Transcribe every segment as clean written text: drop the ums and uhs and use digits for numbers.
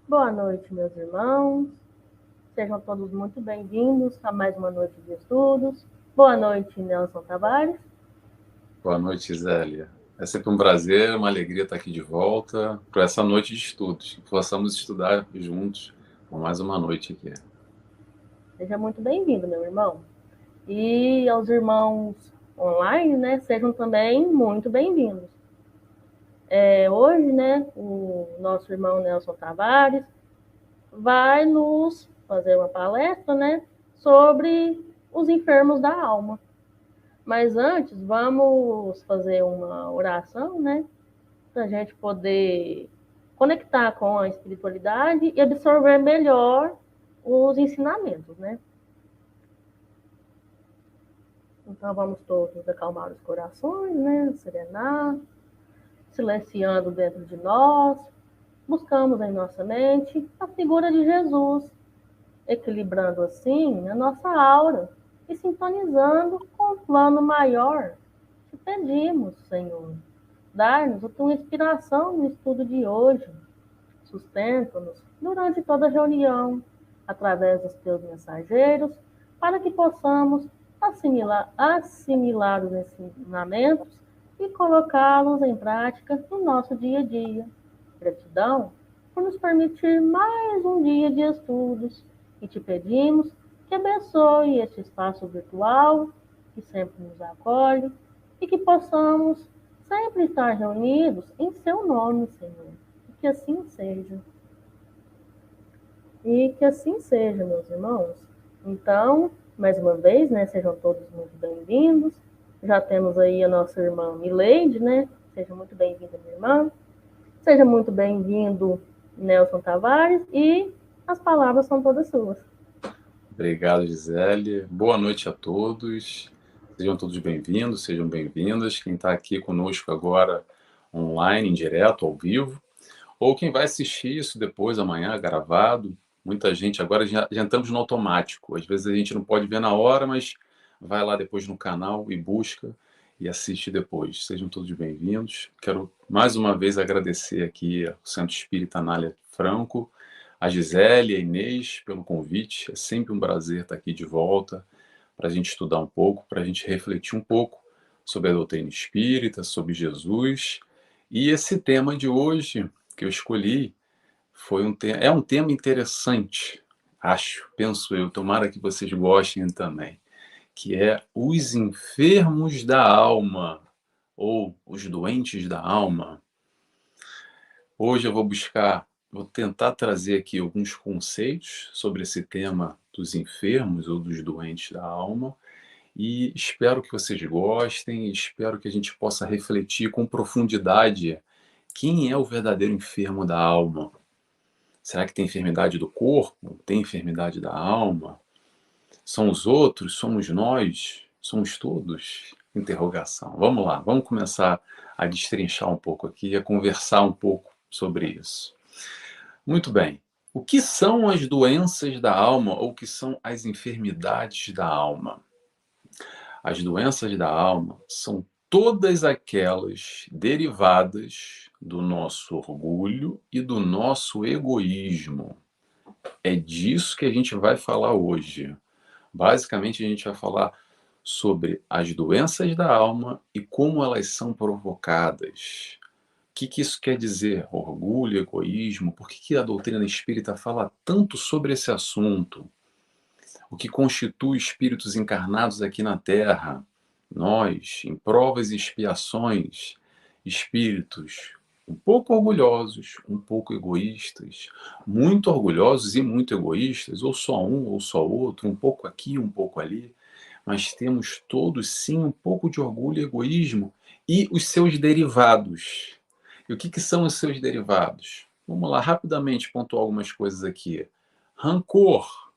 Boa noite, meus irmãos. Sejam todos muito bem-vindos a mais uma noite de estudos. Boa noite, Nelson Tavares. Boa noite, Zélia. É sempre um prazer, uma alegria estar aqui de volta para essa noite de estudos, que possamos estudar juntos por mais uma noite aqui. Seja muito bem-vindo, meu irmão. E aos irmãos online, né, sejam também muito bem-vindos. Hoje, né, o nosso irmão Nelson Tavares vai nos fazer uma palestra, né, sobre os enfermos da alma. Mas antes, vamos fazer uma oração, né, para a gente poder conectar com a espiritualidade e absorver melhor os ensinamentos, né? Então vamos todos acalmar os corações, né? Serenar, silenciando dentro de nós, buscamos em nossa mente a figura de Jesus, equilibrando assim a nossa aura e sintonizando com o plano maior. Te pedimos, Senhor, dar-nos a tua inspiração no estudo de hoje. Sustenta-nos durante toda a reunião, através dos teus mensageiros, para que possamos assimilar os ensinamentos e colocá-los em prática no nosso dia a dia. Gratidão por nos permitir mais um dia de estudos e te pedimos que abençoe este espaço virtual que sempre nos acolhe e que possamos sempre estar reunidos em seu nome, Senhor. Que assim seja. E que assim seja, meus irmãos. Então, mais uma vez, né, sejam todos muito bem-vindos. Já temos aí a nossa irmã Mileide, né? Seja muito bem-vinda, minha irmã. Seja muito bem-vindo, Nelson Tavares. E as palavras são todas suas. Obrigado, Gisele. Boa noite a todos. Sejam todos bem-vindos, sejam bem-vindas. Quem está aqui conosco agora, online, em direto, ao vivo, ou quem vai assistir isso depois, amanhã, gravado. Muita gente agora já entramos no automático. Às vezes a gente não pode ver na hora, mas vai lá depois no canal e busca e assiste depois. Sejam todos bem-vindos. Quero mais uma vez agradecer aqui ao Centro Espírita Anália Franco, a Gisele e a Inês pelo convite. É sempre um prazer estar aqui de volta para a gente estudar um pouco, para a gente refletir um pouco sobre a doutrina espírita, sobre Jesus. E esse tema de hoje que eu escolhi é um tema interessante, acho, penso eu, tomara que vocês gostem também, que é os enfermos da alma, ou os doentes da alma. Hoje eu vou tentar trazer aqui alguns conceitos sobre esse tema dos enfermos ou dos doentes da alma, e espero que vocês gostem, espero que a gente possa refletir com profundidade quem é o verdadeiro enfermo da alma. Será que tem enfermidade do corpo? Tem enfermidade da alma? São os outros? Somos nós? Somos todos? Interrogação. Vamos lá, vamos começar a destrinchar um pouco aqui, a conversar um pouco sobre isso. Muito bem. O que são as doenças da alma ou o que são as enfermidades da alma? As doenças da alma são todas aquelas derivadas do nosso orgulho e do nosso egoísmo. É disso que a gente vai falar hoje. Basicamente, a gente vai falar sobre as doenças da alma e como elas são provocadas. O que isso quer dizer? Orgulho, egoísmo? Por que a doutrina espírita fala tanto sobre esse assunto? O que constitui espíritos encarnados aqui na Terra? Nós, em provas e expiações, espíritos um pouco orgulhosos, um pouco egoístas, muito orgulhosos e muito egoístas, ou só um ou só outro, um pouco aqui, um pouco ali, mas temos todos sim um pouco de orgulho e egoísmo e os seus derivados. E o que são os seus derivados? Vamos lá, rapidamente pontuar algumas coisas aqui. Rancor,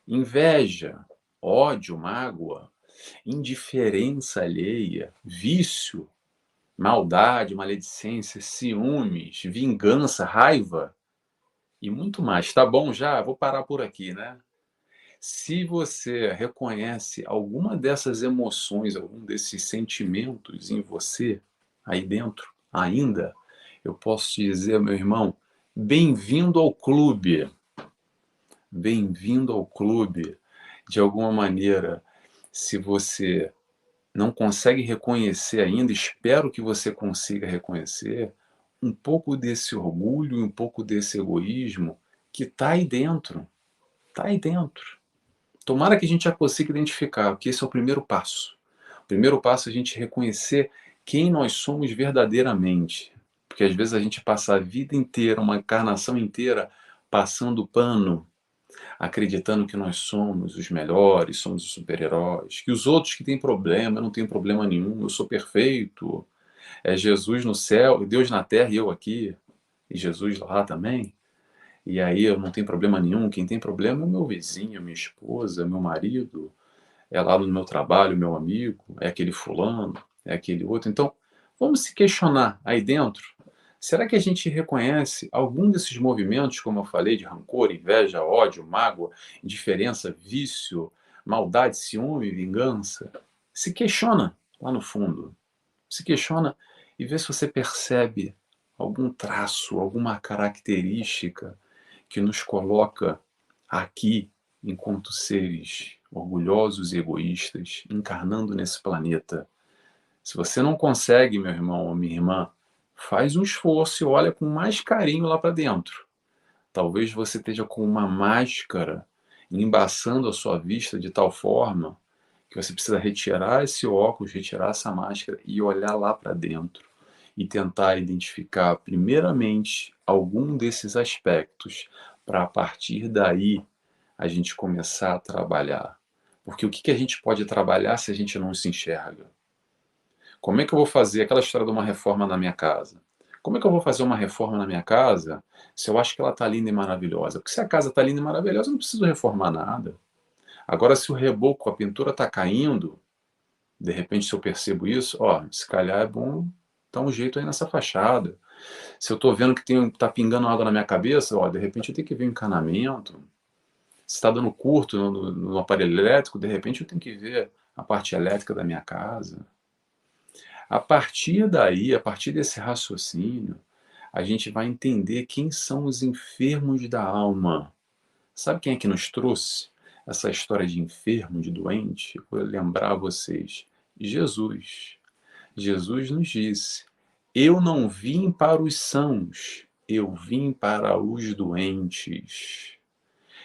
inveja, ódio, mágoa, indiferença alheia, vício, maldade, maledicência, ciúmes, vingança, raiva e muito mais. Tá bom já? Vou parar por aqui, né? Se você reconhece alguma dessas emoções, algum desses sentimentos em você, aí dentro, ainda, eu posso te dizer, meu irmão, Bem-vindo ao clube. Bem-vindo ao clube. De alguma maneira, se você não consegue reconhecer ainda, espero que você consiga reconhecer um pouco desse orgulho e um pouco desse egoísmo que está aí dentro. Está aí dentro. Tomara que a gente já consiga identificar, porque esse é o primeiro passo. O primeiro passo é a gente reconhecer quem nós somos verdadeiramente. Porque às vezes a gente passa a vida inteira, uma encarnação inteira, passando pano, acreditando que nós somos os melhores, somos os super-heróis, que os outros que têm problema, eu não tenho problema nenhum, eu sou perfeito. É Jesus no céu, Deus na terra e eu aqui, e Jesus lá também. E aí eu não tenho problema nenhum, quem tem problema é o meu vizinho, minha esposa, meu marido, é lá no meu trabalho, meu amigo, é aquele fulano, é aquele outro. Então, vamos se questionar aí dentro. Será que a gente reconhece algum desses movimentos, como eu falei, de rancor, inveja, ódio, mágoa, indiferença, vício, maldade, ciúme, vingança? Se questiona lá no fundo. Se questiona e vê se você percebe algum traço, alguma característica que nos coloca aqui enquanto seres orgulhosos e egoístas, encarnando nesse planeta. Se você não consegue, meu irmão ou minha irmã, faz um esforço e olha com mais carinho lá para dentro. Talvez você esteja com uma máscara embaçando a sua vista de tal forma que você precisa retirar esse óculos, retirar essa máscara e olhar lá para dentro e tentar identificar, primeiramente, algum desses aspectos, para a partir daí a gente começar a trabalhar. Porque o que a gente pode trabalhar se a gente não se enxerga? Como é que eu vou fazer aquela história de uma reforma na minha casa? Como é que eu vou fazer uma reforma na minha casa se eu acho que ela está linda e maravilhosa? Porque se a casa está linda e maravilhosa, eu não preciso reformar nada. Agora, se o reboco, a pintura está caindo, de repente, se eu percebo isso, ó, se calhar é bom dar um jeito aí nessa fachada. Se eu estou vendo que está pingando água na minha cabeça, ó, de repente eu tenho que ver o encanamento. Se está dando curto no aparelho elétrico, de repente eu tenho que ver a parte elétrica da minha casa. A partir daí, a partir desse raciocínio, a gente vai entender quem são os enfermos da alma. Sabe quem é que nos trouxe essa história de enfermo, de doente? Eu vou lembrar a vocês. Jesus. Jesus nos disse: Eu não vim para os sãos, eu vim para os doentes.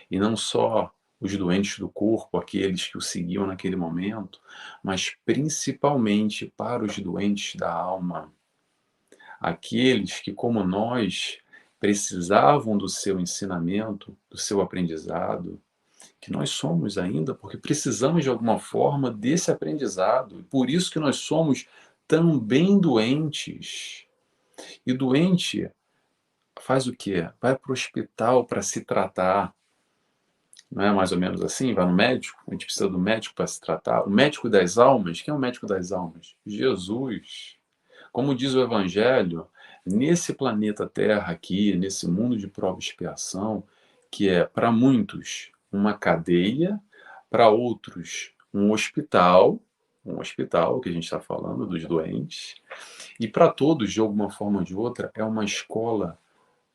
E não só os doentes do corpo, aqueles que o seguiam naquele momento, mas principalmente para os doentes da alma, aqueles que, como nós, precisavam do seu ensinamento, do seu aprendizado, que nós somos ainda, porque precisamos de alguma forma desse aprendizado, e por isso que nós somos também doentes. E doente faz o quê? Vai para o hospital para se tratar. Não é mais ou menos assim? Vai no médico, a gente precisa do médico para se tratar. O médico das almas, quem é o médico das almas? Jesus. Como diz o Evangelho, nesse planeta Terra aqui, nesse mundo de prova e expiação, que é para muitos uma cadeia, para outros um hospital que a gente está falando dos doentes, e para todos, de alguma forma ou de outra, é uma escola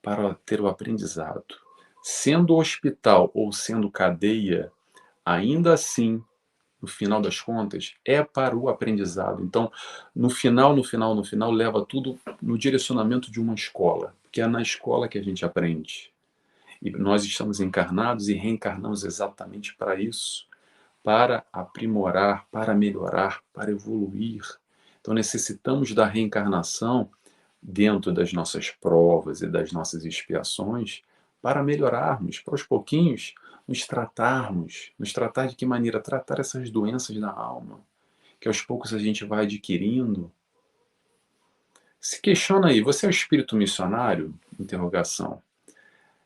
para ter o aprendizado. Sendo hospital ou sendo cadeia, ainda assim, no final das contas, é para o aprendizado. Então, no final, leva tudo no direcionamento de uma escola, que é na escola que a gente aprende. E nós estamos encarnados e reencarnamos exatamente para isso, para aprimorar, para melhorar, para evoluir. Então, necessitamos da reencarnação dentro das nossas provas e das nossas expiações, para melhorarmos, para aos pouquinhos nos tratar de que maneira? Tratar essas doenças da alma, que aos poucos a gente vai adquirindo. Se questiona aí, você é o espírito missionário? Interrogação.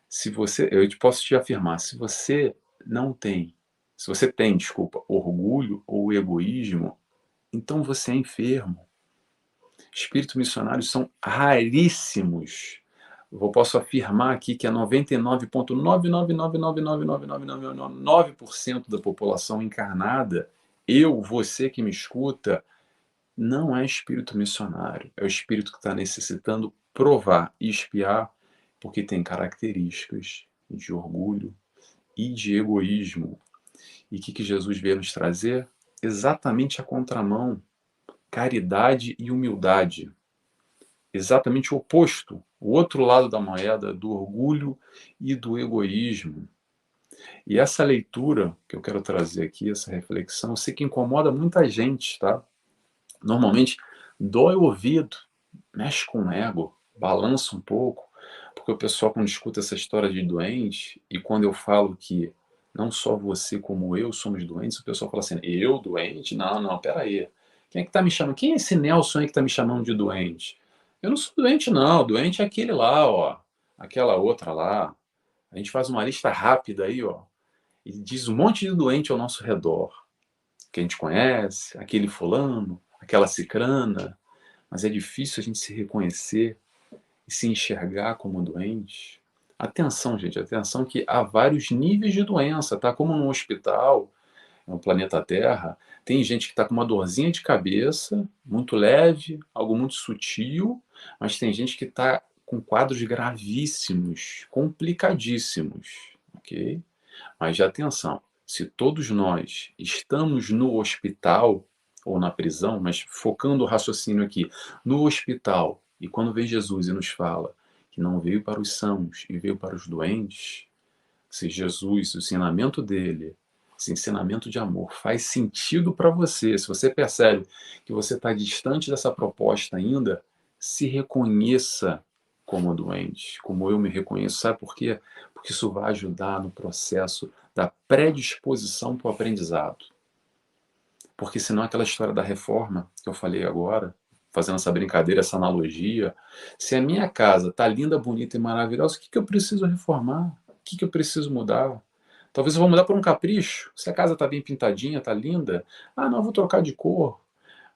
Se você, eu posso te afirmar, se você não tem, se você tem, desculpa, orgulho ou egoísmo, então você é enfermo. Espíritos missionários são raríssimos. Eu posso afirmar aqui que é 99,999999999% da população encarnada, eu, você que me escuta, não é espírito missionário. É o espírito que está necessitando provar e expiar porque tem características de orgulho e de egoísmo. E o que Jesus veio nos trazer? Exatamente a contramão: caridade e humildade. Exatamente o oposto, o outro lado da moeda do orgulho e do egoísmo. E essa leitura que eu quero trazer aqui, essa reflexão, eu sei que incomoda muita gente, tá? Normalmente dói o ouvido, mexe com o ego, balança um pouco, porque o pessoal, quando escuta essa história de doente, e quando eu falo que não só você como eu somos doentes, o pessoal fala assim: eu doente? Não, não, peraí. Quem é que tá me chamando? Quem é esse Nelson aí que tá me chamando de doente? Eu não sou doente, não. Doente é aquele lá, ó. Aquela outra lá. A gente faz uma lista rápida aí, ó, e diz um monte de doente ao nosso redor, que a gente conhece, aquele fulano, aquela cicrana, mas é difícil a gente se reconhecer e se enxergar como doente. Atenção, gente, atenção que há vários níveis de doença, tá? Como no hospital, no planeta Terra, tem gente que está com uma dorzinha de cabeça, muito leve, algo muito sutil, mas tem gente que está com quadros gravíssimos, complicadíssimos, ok? Mas atenção, se todos nós estamos no hospital ou na prisão, mas focando o raciocínio aqui, no hospital, e quando vem Jesus e nos fala que não veio para os sãos e veio para os doentes, se Jesus, o ensinamento dele, esse ensinamento de amor faz sentido para você, se você percebe que você está distante dessa proposta ainda, se reconheça como doente, como eu me reconheço. Sabe por quê? Porque isso vai ajudar no processo da predisposição para o aprendizado. Porque senão aquela história da reforma que eu falei agora, fazendo essa brincadeira, essa analogia, se a minha casa está linda, bonita e maravilhosa, o que eu preciso reformar? O que eu preciso mudar? Talvez eu vou mudar por um capricho. Se a casa está bem pintadinha, está linda, ah, não, eu vou trocar de cor.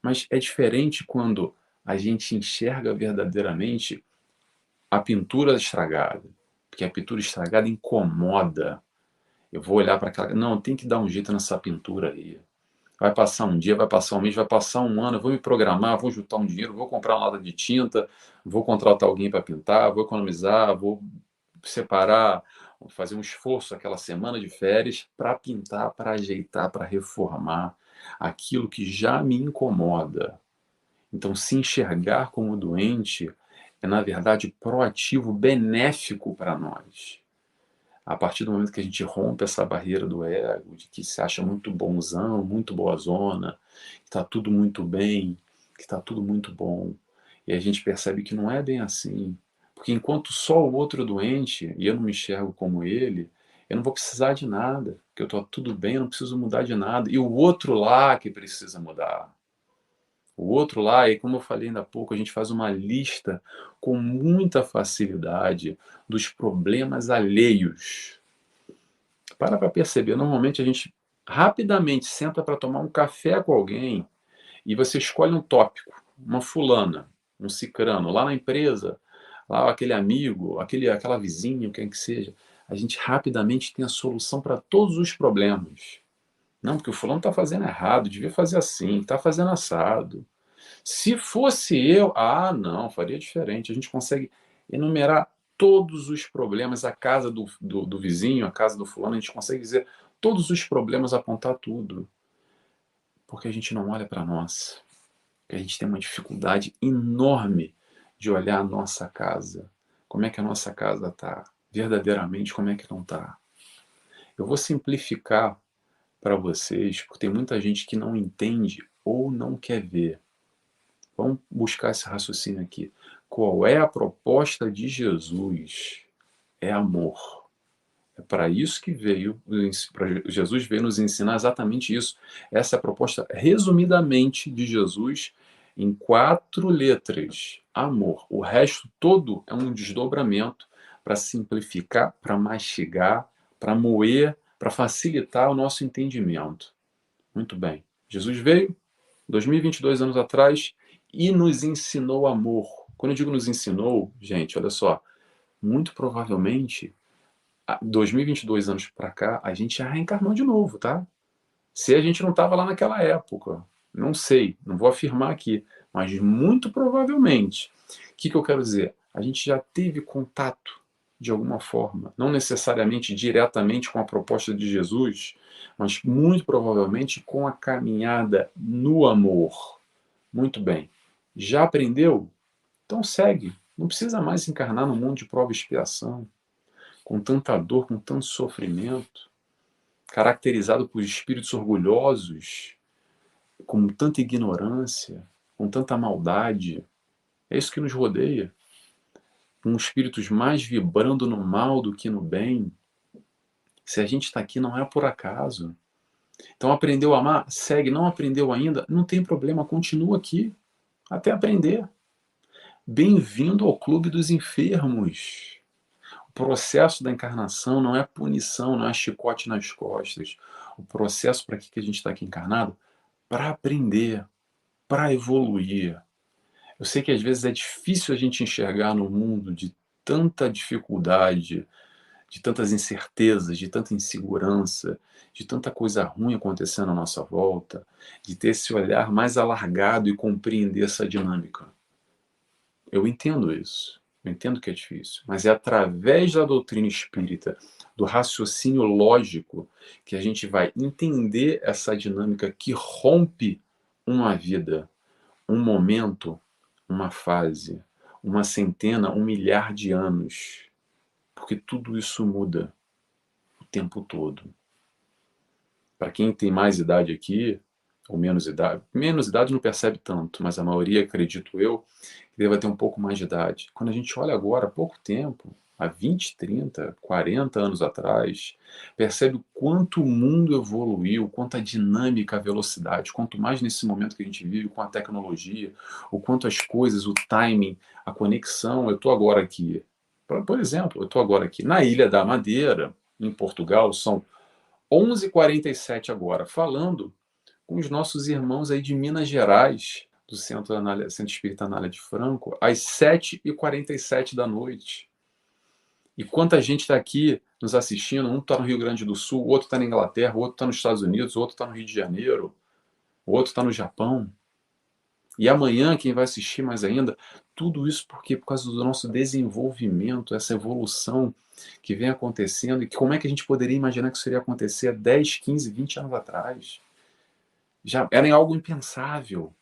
Mas é diferente quando a gente enxerga verdadeiramente a pintura estragada. Porque a pintura estragada incomoda. Eu vou olhar para aquela. Não, tem que dar um jeito nessa pintura aí. Vai passar um dia, vai passar um mês, vai passar um ano, eu vou me programar, vou juntar um dinheiro, vou comprar uma lata de tinta, vou contratar alguém para pintar, vou economizar, vou separar, fazer um esforço aquela semana de férias para pintar, para ajeitar, para reformar aquilo que já me incomoda. Então, se enxergar como doente é, na verdade, proativo, benéfico para nós. A partir do momento que a gente rompe essa barreira do ego, de que se acha muito bonzão, muito boazona, que está tudo muito bem, que está tudo muito bom, e a gente percebe que não é bem assim. Porque enquanto só o outro é doente, e eu não me enxergo como ele, eu não vou precisar de nada, porque eu estou tudo bem, eu não preciso mudar de nada. E o outro lá que precisa mudar. O outro lá, e como eu falei ainda há pouco, a gente faz uma lista com muita facilidade dos problemas alheios. Para perceber, normalmente a gente rapidamente senta para tomar um café com alguém e você escolhe um tópico, uma fulana, um cicrano, lá na empresa, lá aquele amigo, aquela vizinha, quem que seja. A gente rapidamente tem a solução para todos os problemas. Não, porque o fulano está fazendo errado, devia fazer assim, está fazendo assado. Se fosse eu, ah, não, faria diferente. A gente consegue enumerar todos os problemas, a casa do vizinho, a casa do fulano, a gente consegue dizer todos os problemas, apontar tudo. Porque a gente não olha para nós. A gente tem uma dificuldade enorme de olhar a nossa casa. Como é que a nossa casa está? Verdadeiramente, como é que não está? Eu vou simplificar para vocês, porque tem muita gente que não entende ou não quer ver. Vamos buscar esse raciocínio aqui. Qual é a proposta de Jesus? É amor. É para isso que veio, Jesus veio nos ensinar exatamente isso. Essa é a proposta, resumidamente, de Jesus em 4 letras. Amor. O resto todo é um desdobramento para simplificar, para mastigar, para moer, para facilitar o nosso entendimento. Muito bem. Jesus veio 2022 anos atrás e nos ensinou amor. Quando eu digo nos ensinou, gente, olha só, muito provavelmente 2022 anos para cá, a gente já reencarnou de novo, tá? Se a gente não estava lá naquela época, não sei, não vou afirmar aqui, mas muito provavelmente. O que eu quero dizer? A gente já teve contato de alguma forma. Não necessariamente diretamente com a proposta de Jesus, mas muito provavelmente com a caminhada no amor. Muito bem. Já aprendeu? Então segue. Não precisa mais encarnar no mundo de prova e expiação, com tanta dor, com tanto sofrimento, caracterizado por espíritos orgulhosos, com tanta ignorância, com tanta maldade. É isso que nos rodeia. Com espíritos mais vibrando no mal do que no bem. Se a gente está aqui, não é por acaso. Então, aprendeu a amar? Segue. Não aprendeu ainda? Não tem problema, continua aqui até aprender. Bem-vindo ao clube dos enfermos. O processo da encarnação não é punição, não é chicote nas costas. O processo para que a gente está aqui encarnado? Para aprender, para evoluir. Eu sei que às vezes é difícil a gente enxergar no mundo de tanta dificuldade, de tantas incertezas, de tanta insegurança, de tanta coisa ruim acontecendo à nossa volta, de ter esse olhar mais alargado e compreender essa dinâmica. Eu entendo isso, eu entendo que é difícil, mas é através da doutrina espírita, do raciocínio lógico, que a gente vai entender essa dinâmica que rompe uma vida, um momento, uma fase, uma centena, um milhar de anos, porque tudo isso muda o tempo todo. Para quem tem mais idade aqui, ou menos idade não percebe tanto, mas a maioria, acredito eu, deva ter um pouco mais de idade. Quando a gente olha agora, há pouco tempo, há 20, 30, 40 anos atrás, percebe o quanto o mundo evoluiu, quanto a dinâmica, a velocidade, quanto mais nesse momento que a gente vive com a tecnologia, o quanto as coisas, o timing, a conexão. Eu estou agora aqui, por exemplo, eu estou agora aqui na Ilha da Madeira, em Portugal, são 11h47 agora, falando com os nossos irmãos aí de Minas Gerais, do Centro Espírita Anália de Franco, às 7h47 da noite. E quanta gente está aqui nos assistindo, um está no Rio Grande do Sul, o outro está na Inglaterra, o outro está nos Estados Unidos, o outro está no Rio de Janeiro, o outro está no Japão. E amanhã, quem vai assistir mais ainda, tudo isso porque por causa do nosso desenvolvimento, essa evolução que vem acontecendo, e que como é que a gente poderia imaginar que isso iria acontecer há 10, 15, 20 anos atrás? Já era algo impensável.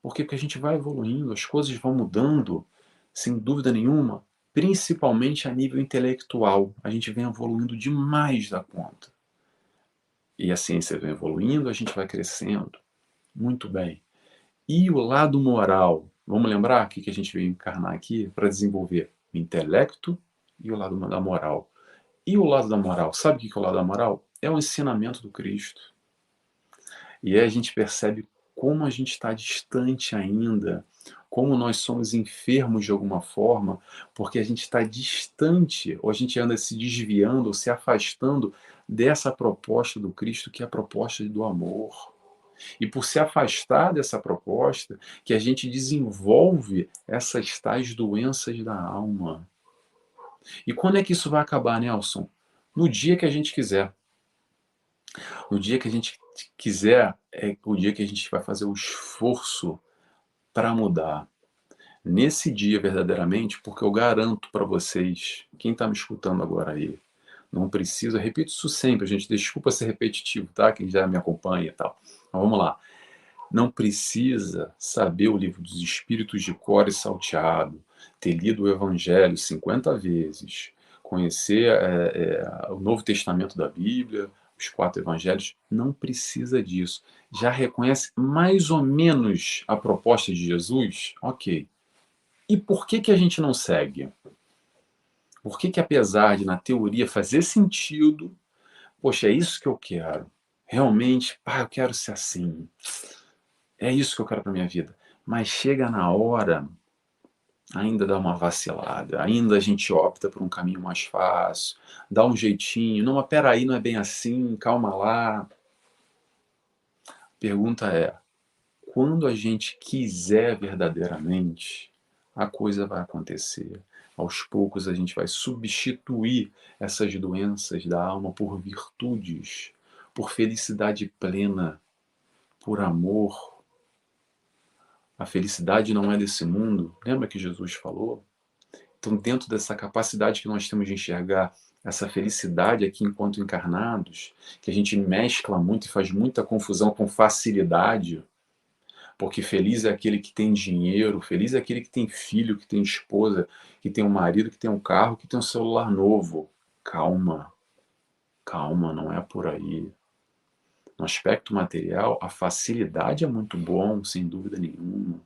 Por quê? Porque a gente vai evoluindo, as coisas vão mudando, sem dúvida nenhuma, principalmente a nível intelectual. A gente vem evoluindo demais da conta. E a ciência vem evoluindo, a gente vai crescendo. Muito bem. E o lado moral? Vamos lembrar que a gente veio encarnar aqui para desenvolver o intelecto e o lado da moral. E o lado da moral? Sabe o que é o lado da moral? É o ensinamento do Cristo. E aí a gente percebe como a gente está distante ainda, como nós somos enfermos de alguma forma, porque a gente está distante, ou a gente anda se desviando, ou se afastando dessa proposta do Cristo, que é a proposta do amor. E por se afastar dessa proposta, que a gente desenvolve essas tais doenças da alma. E quando é que isso vai acabar, Nelson? No dia que a gente quiser. No dia que a gente quiser, é o dia que a gente vai fazer o esforço para mudar. Nesse dia, verdadeiramente, porque eu garanto para vocês, quem está me escutando agora aí, não precisa, eu repito isso sempre, gente, desculpa ser repetitivo, tá? Quem já me acompanha e tal. Mas vamos lá. Não precisa saber o livro dos Espíritos de cor e salteado, ter lido o Evangelho 50 vezes, conhecer o Novo Testamento da Bíblia, os 4 Evangelhos. Não precisa disso. Já reconhece mais ou menos a proposta de Jesus? Ok. E por que a gente não segue? Por que apesar de, na teoria, fazer sentido, poxa, é isso que eu quero. Realmente, eu quero ser assim. É isso que eu quero para minha vida. Mas chega na hora, ainda dá uma vacilada, ainda a gente opta por um caminho mais fácil, dá um jeitinho. Não, mas peraí, não é bem assim, calma lá. Pergunta é, quando a gente quiser verdadeiramente, a coisa vai acontecer. Aos poucos a gente vai substituir essas doenças da alma por virtudes, por felicidade plena, por amor. A felicidade não é desse mundo. Lembra que Jesus falou? Então, dentro dessa capacidade que nós temos de enxergar essa felicidade aqui enquanto encarnados, que a gente mescla muito e faz muita confusão com facilidade, porque feliz é aquele que tem dinheiro, feliz é aquele que tem filho, que tem esposa, que tem um marido, que tem um carro, que tem um celular novo. Calma, calma, não é por aí. No aspecto material, a facilidade é muito bom, sem dúvida nenhuma.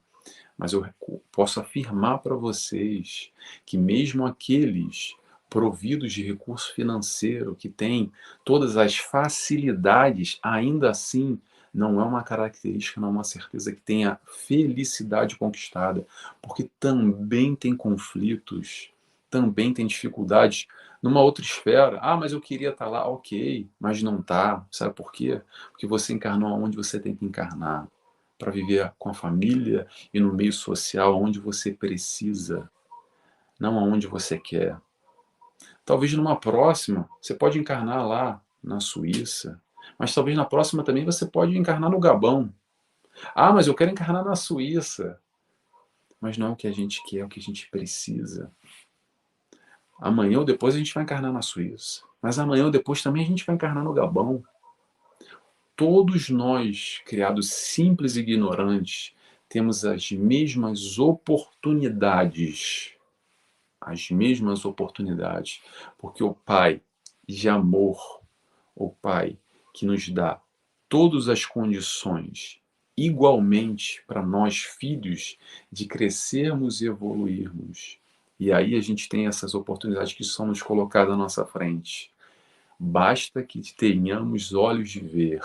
Mas eu posso afirmar para vocês que mesmo aqueles providos de recurso financeiro, que têm todas as facilidades, ainda assim não é uma característica, não é uma certeza que tenha felicidade conquistada, porque também tem conflitos, também tem dificuldades numa outra esfera. Ah, mas eu queria estar lá, ok, mas não está. Sabe por quê? Porque você encarnou onde você tem que encarnar, para viver com a família e no meio social onde você precisa, não aonde você quer. Talvez numa próxima você pode encarnar lá na Suíça, mas talvez na próxima também você pode encarnar no Gabão. Ah, mas eu quero encarnar na Suíça. Mas não é o que a gente quer, é o que a gente precisa. Amanhã ou depois a gente vai encarnar na Suíça. Mas amanhã ou depois também a gente vai encarnar no Gabão. Todos nós, criados simples e ignorantes, temos as mesmas oportunidades. As mesmas oportunidades. Porque o Pai de amor, o Pai que nos dá todas as condições igualmente para nós, filhos, de crescermos e evoluirmos. E aí a gente tem essas oportunidades que são nos colocadas à nossa frente. Basta que tenhamos olhos de ver.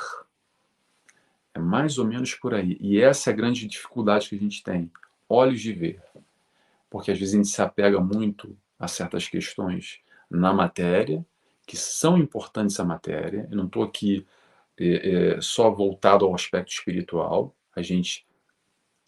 É mais ou menos por aí. E essa é a grande dificuldade que a gente tem. Olhos de ver. Porque às vezes a gente se apega muito a certas questões na matéria, que são importantes a matéria. Eu não estou aqui só voltado ao aspecto espiritual. A gente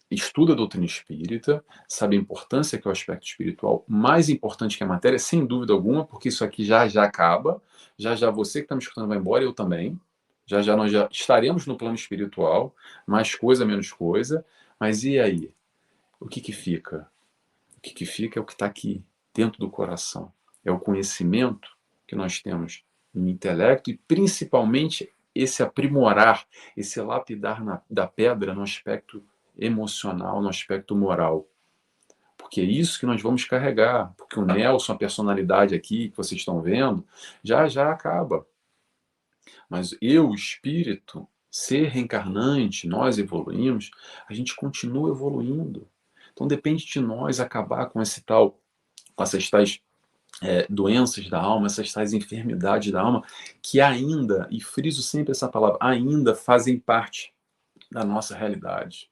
estuda a doutrina espírita, sabe a importância que é o aspecto espiritual, mais importante que a matéria, sem dúvida alguma, porque isso aqui já já acaba. Já já você que está me escutando vai embora, eu também. Já já nós já estaremos no plano espiritual, mais coisa, menos coisa. Mas e aí? O que que fica? O que que fica é o que está aqui, dentro do coração. É o conhecimento que nós temos no intelecto e, principalmente, esse aprimorar, esse lapidar da pedra no aspecto emocional, no aspecto moral. Porque é isso que nós vamos carregar. Porque o Nelson, a personalidade aqui que vocês estão vendo, já já acaba. Mas eu, o espírito, ser reencarnante, nós evoluímos, a gente continua evoluindo. Então depende de nós acabar com esse tal, com essas tais doenças da alma, essas tais enfermidades da alma, que ainda, e friso sempre essa palavra, ainda fazem parte da nossa realidade.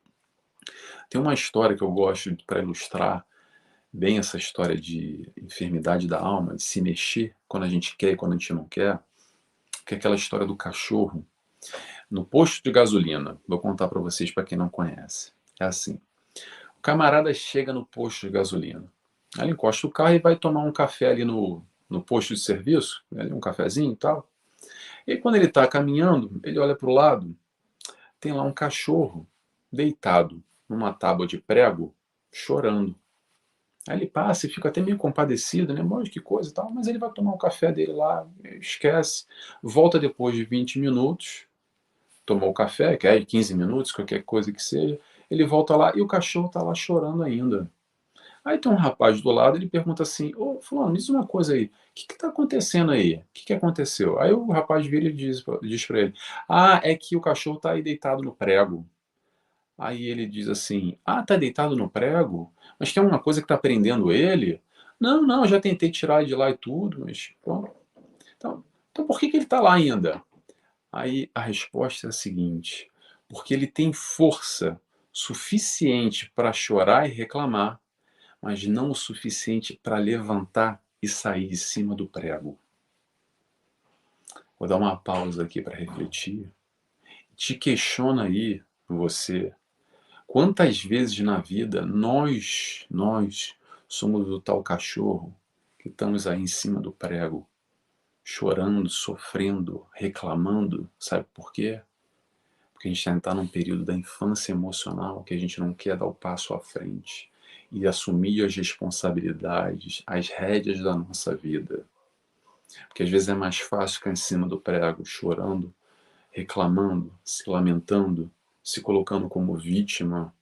Tem uma história que eu gosto para ilustrar bem essa história de enfermidade da alma, de se mexer quando a gente quer e quando a gente não quer, que é aquela história do cachorro no posto de gasolina. Vou contar para vocês, para quem não conhece. É assim: o camarada chega no posto de gasolina, aí ele encosta o carro e vai tomar um café ali no posto de serviço, ali um cafezinho e tal. E quando ele está caminhando, ele olha para o lado, tem lá um cachorro deitado numa tábua de prego, chorando. Aí ele passa e fica até meio compadecido, né? Mas que coisa e tal. Mas ele vai tomar o café dele lá, esquece. Volta depois de 20 minutos, tomou o café, que é 15 minutos, qualquer coisa que seja. Ele volta lá e o cachorro está lá chorando ainda. Aí tem um rapaz do lado, ele pergunta assim: ô, fulano, diz uma coisa aí, o que está acontecendo aí? O que aconteceu? Aí o rapaz vira e diz para ele: ah, é que o cachorro está aí deitado no prego. Aí ele diz assim: ah, tá deitado no prego? Mas tem alguma coisa que está prendendo ele? Não, não, eu já tentei tirar ele de lá e tudo, mas pô, então por que que ele está lá ainda? Aí a resposta é a seguinte: porque ele tem força suficiente para chorar e reclamar, mas não o suficiente para levantar e sair de cima do prego. Vou dar uma pausa aqui para refletir. Te questiona aí, você, quantas vezes na vida nós somos o tal cachorro que estamos aí em cima do prego, chorando, sofrendo, reclamando, sabe por quê? Porque a gente está num período da infância emocional que a gente não quer dar o passo à frente. e assumir as responsabilidades, as rédeas da nossa vida. Porque às vezes é mais fácil ficar em cima do prego, chorando, reclamando, se lamentando, se colocando como vítima,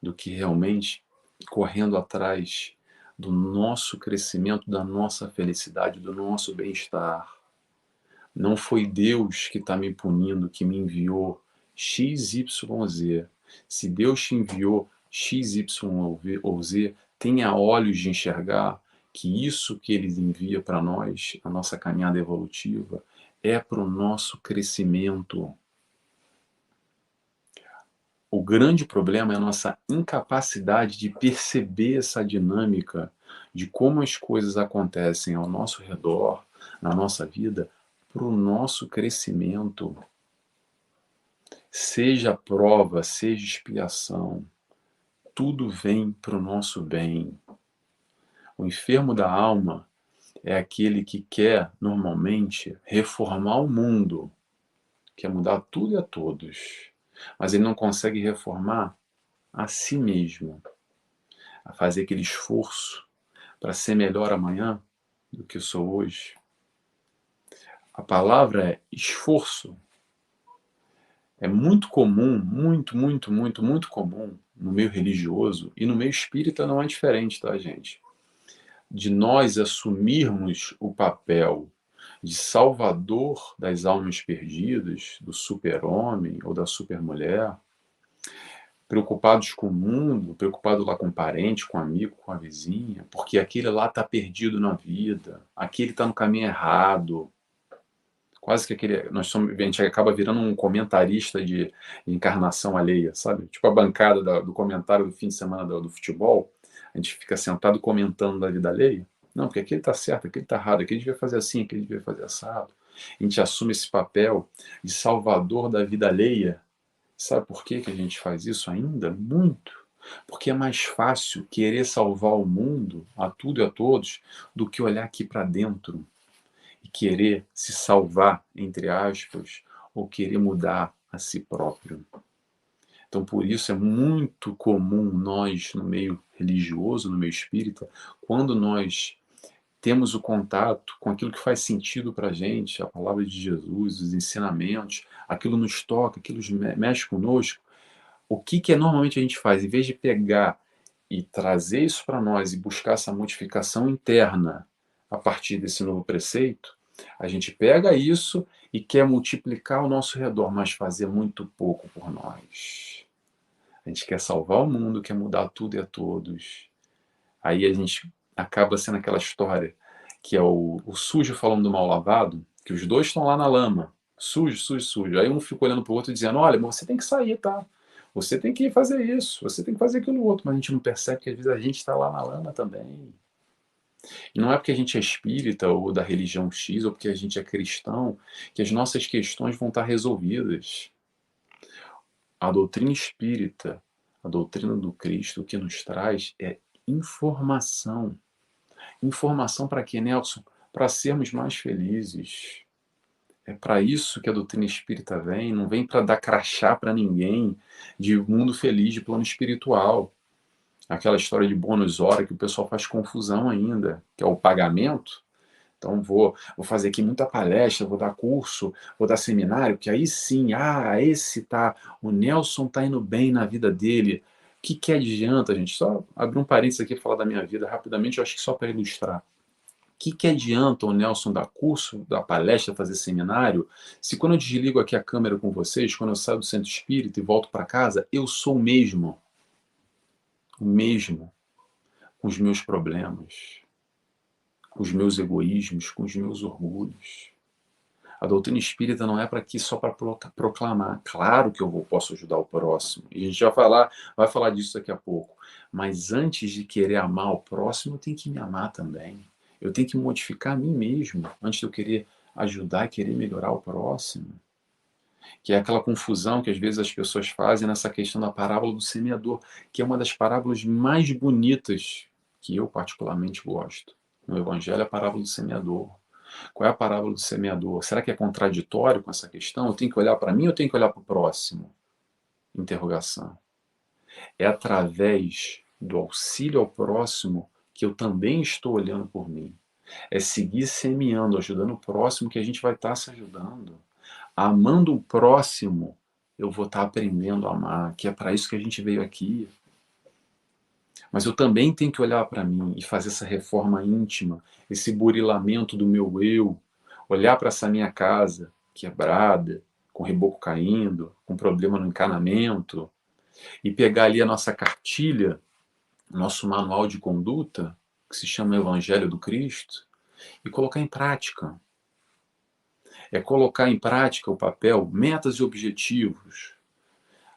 do que realmente correndo atrás do nosso crescimento, da nossa felicidade, do nosso bem-estar. Não foi Deus que está me punindo, que me enviou X, Y, Z. Se Deus te enviou X, Y ou Z, tenha olhos de enxergar que isso que Ele envia para nós, a nossa caminhada evolutiva, é para o nosso crescimento. O grande problema é a nossa incapacidade de perceber essa dinâmica de como as coisas acontecem ao nosso redor, na nossa vida, para o nosso crescimento. Seja prova, seja expiação, tudo vem para o nosso bem. O enfermo da alma é aquele que quer, normalmente, reformar o mundo, quer mudar tudo e a todos, mas ele não consegue reformar a si mesmo, a fazer aquele esforço para ser melhor amanhã do que eu sou hoje. A palavra é esforço. É muito comum, muito comum no meio religioso e no meio espírita não é diferente, tá, gente? De nós assumirmos o papel de salvador das almas perdidas, do super-homem ou da super-mulher, preocupados com o mundo, preocupado lá com o parente, com o amigo, com a vizinha, porque aquele lá está perdido na vida, aquele está no caminho errado. Quase que aquele. A gente acaba virando um comentarista de encarnação alheia, sabe? Tipo a bancada do comentário do fim de semana do futebol, a gente fica sentado comentando da vida alheia. Não, porque aquele está certo, aquele está errado, aquele devia fazer assim, aquele devia fazer assado. A gente assume esse papel de salvador da vida alheia. Sabe por que a gente faz isso ainda? Muito. Porque é mais fácil querer salvar o mundo, a tudo e a todos, do que olhar aqui para dentro e querer se salvar, entre aspas, ou querer mudar a si próprio. Então, por isso é muito comum nós, no meio religioso, no meio espírita, quando nós temos o contato com aquilo que faz sentido para a gente, a palavra de Jesus, os ensinamentos, aquilo nos toca, aquilo mexe conosco, o que normalmente a gente faz? Em vez de pegar e trazer isso para nós e buscar essa modificação interna a partir desse novo preceito, a gente pega isso e quer multiplicar ao nosso redor, mas fazer muito pouco por nós. A gente quer salvar o mundo, quer mudar tudo e a todos. Aí a gente acaba sendo aquela história que é o sujo falando do mal lavado, que os dois estão lá na lama, sujo, sujo, sujo. Aí um fica olhando para o outro dizendo, olha, você tem que sair, tá? Você tem que fazer isso, você tem que fazer aquilo outro, mas a gente não percebe que às vezes a gente está lá na lama também. E não é porque a gente é espírita ou da religião X ou porque a gente é cristão que as nossas questões vão estar resolvidas. A doutrina espírita, a doutrina do Cristo, o que nos traz é informação. Informação para quê, Nelson? Para sermos mais felizes. É para isso que a doutrina espírita vem, não vem para dar crachá para ninguém de mundo feliz, de plano espiritual. Aquela história de bônus hora que o pessoal faz confusão ainda, que é o pagamento. Então vou fazer aqui muita palestra, vou dar curso, vou dar seminário, que aí sim, o Nelson tá indo bem na vida dele. O que adianta, gente? Só abrir um parênteses aqui e falar da minha vida rapidamente, eu acho que só para ilustrar. O que adianta o Nelson dar curso, dar palestra, fazer seminário, se quando eu desligo aqui a câmera com vocês, quando eu saio do centro espírita e volto para casa, eu sou o mesmo, com os meus problemas, com os meus egoísmos, com os meus orgulhos. A doutrina espírita não é para aqui só para proclamar. Claro que posso ajudar o próximo. E a gente vai falar disso daqui a pouco. Mas antes de querer amar o próximo, eu tenho que me amar também. Eu tenho que modificar a mim mesmo antes de eu querer ajudar e querer melhorar o próximo. Que é aquela confusão que às vezes as pessoas fazem nessa questão da parábola do semeador, que é uma das parábolas mais bonitas que eu particularmente gosto. No Evangelho, é a parábola do semeador. Qual é a parábola do semeador? Será que é contraditório com essa questão? Eu tenho que olhar para mim ou eu tenho que olhar para o próximo? Interrogação. É através do auxílio ao próximo que eu também estou olhando por mim. É seguir semeando, ajudando o próximo, que a gente vai estar se ajudando. Amando o próximo, eu vou estar aprendendo a amar, que é para isso que a gente veio aqui. Mas eu também tenho que olhar para mim e fazer essa reforma íntima, esse burilamento do meu eu, olhar para essa minha casa quebrada, com reboco caindo, com problema no encanamento, e pegar ali a nossa cartilha, nosso manual de conduta, que se chama Evangelho do Cristo, e colocar em prática. É colocar em prática o papel, metas e objetivos.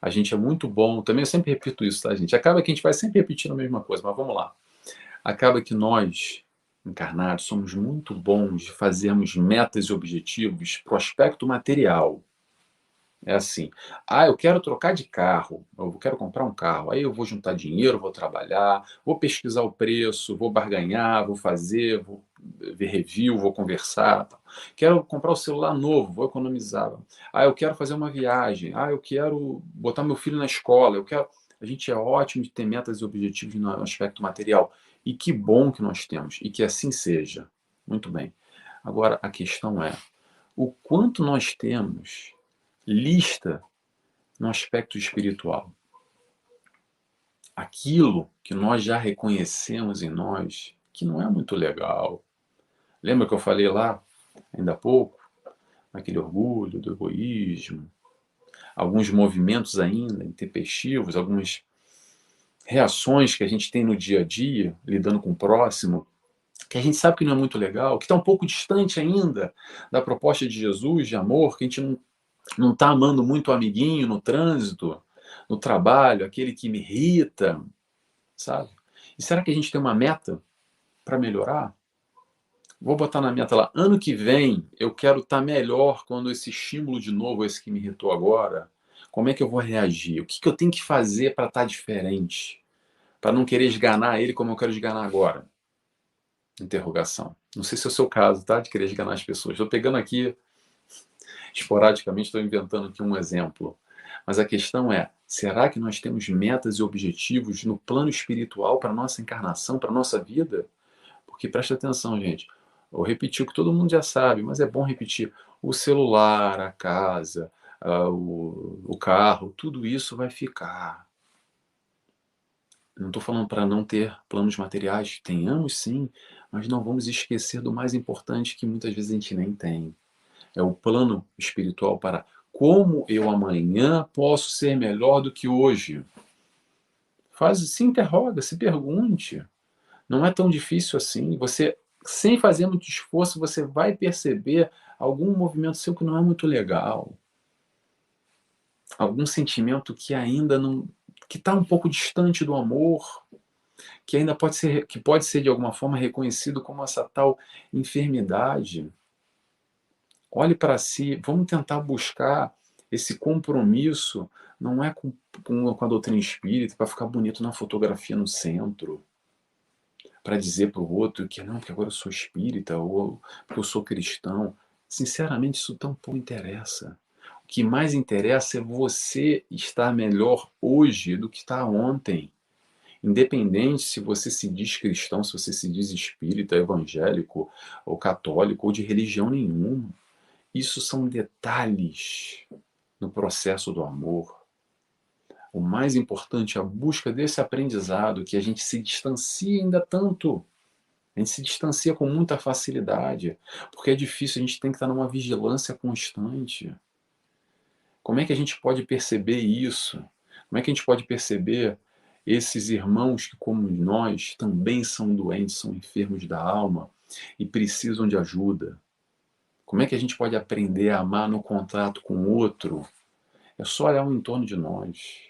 A gente é muito bom, também eu sempre repito isso, tá, gente? Acaba que a gente vai sempre repetindo a mesma coisa, mas vamos lá. Acaba que nós, encarnados, somos muito bons de fazermos metas e objetivos para o aspecto material. É assim, eu quero trocar de carro, eu quero comprar um carro, aí eu vou juntar dinheiro, vou trabalhar, vou pesquisar o preço, vou barganhar, vou fazer, vou ver review, vou conversar. Tal. Quero comprar um celular novo, vou economizar. Eu quero fazer uma viagem, eu quero botar meu filho na escola, eu quero... A gente é ótimo de ter metas e objetivos no aspecto material. E que bom que nós temos, e que assim seja. Muito bem. Agora, a questão é, o quanto nós temos lista no aspecto espiritual. Aquilo que nós já reconhecemos em nós, que não é muito legal. Lembra que eu falei lá, ainda há pouco, aquele orgulho, do egoísmo, alguns movimentos ainda intempestivos, algumas reações que a gente tem no dia a dia, lidando com o próximo, que a gente sabe que não é muito legal, que está um pouco distante ainda da proposta de Jesus, de amor, que a gente não está amando muito o amiguinho no trânsito, no trabalho, aquele que me irrita, sabe? E será que a gente tem uma meta para melhorar? Vou botar na meta lá, ano que vem eu quero estar melhor quando esse estímulo de novo, esse que me irritou agora, como é que eu vou reagir? O que eu tenho que fazer para estar diferente? Para não querer esganar ele como eu quero esganar agora? Interrogação. Não sei se é o seu caso, tá? De querer esganar as pessoas. Estou pegando aqui, esporadicamente, estou inventando aqui um exemplo. Mas a questão é, será que nós temos metas e objetivos no plano espiritual para a nossa encarnação, para a nossa vida? Porque presta atenção, gente. Eu repeti o que todo mundo já sabe, mas é bom repetir. O celular, a casa, o carro, tudo isso vai ficar. Não estou falando para não ter planos materiais. Tenhamos sim, mas não vamos esquecer do mais importante que muitas vezes a gente nem tem. É o plano espiritual para como eu amanhã posso ser melhor do que hoje. Se interroga, se pergunte. Não é tão difícil assim. Você, sem fazer muito esforço, você vai perceber algum movimento seu que não é muito legal. Algum sentimento que ainda não, que está um pouco distante do amor, que ainda pode ser de alguma forma reconhecido como essa tal enfermidade. Olhe para si, vamos tentar buscar esse compromisso, não é com a doutrina espírita para ficar bonito na fotografia no centro, para dizer para o outro que não, que agora eu sou espírita ou que eu sou cristão. Sinceramente, isso tampouco interessa. O que mais interessa é você estar melhor hoje do que está ontem. Independente se você se diz cristão, se você se diz espírita, evangélico ou católico ou de religião nenhuma. Isso são detalhes no processo do amor. O mais importante é a busca desse aprendizado, que a gente se distancia ainda tanto. A gente se distancia com muita facilidade, porque é difícil, a gente tem que estar numa vigilância constante. Como é que a gente pode perceber isso? Como é que a gente pode perceber esses irmãos que, como nós, também são doentes, são enfermos da alma e precisam de ajuda? Como é que a gente pode aprender a amar no contato com o outro? É só olhar o entorno de nós.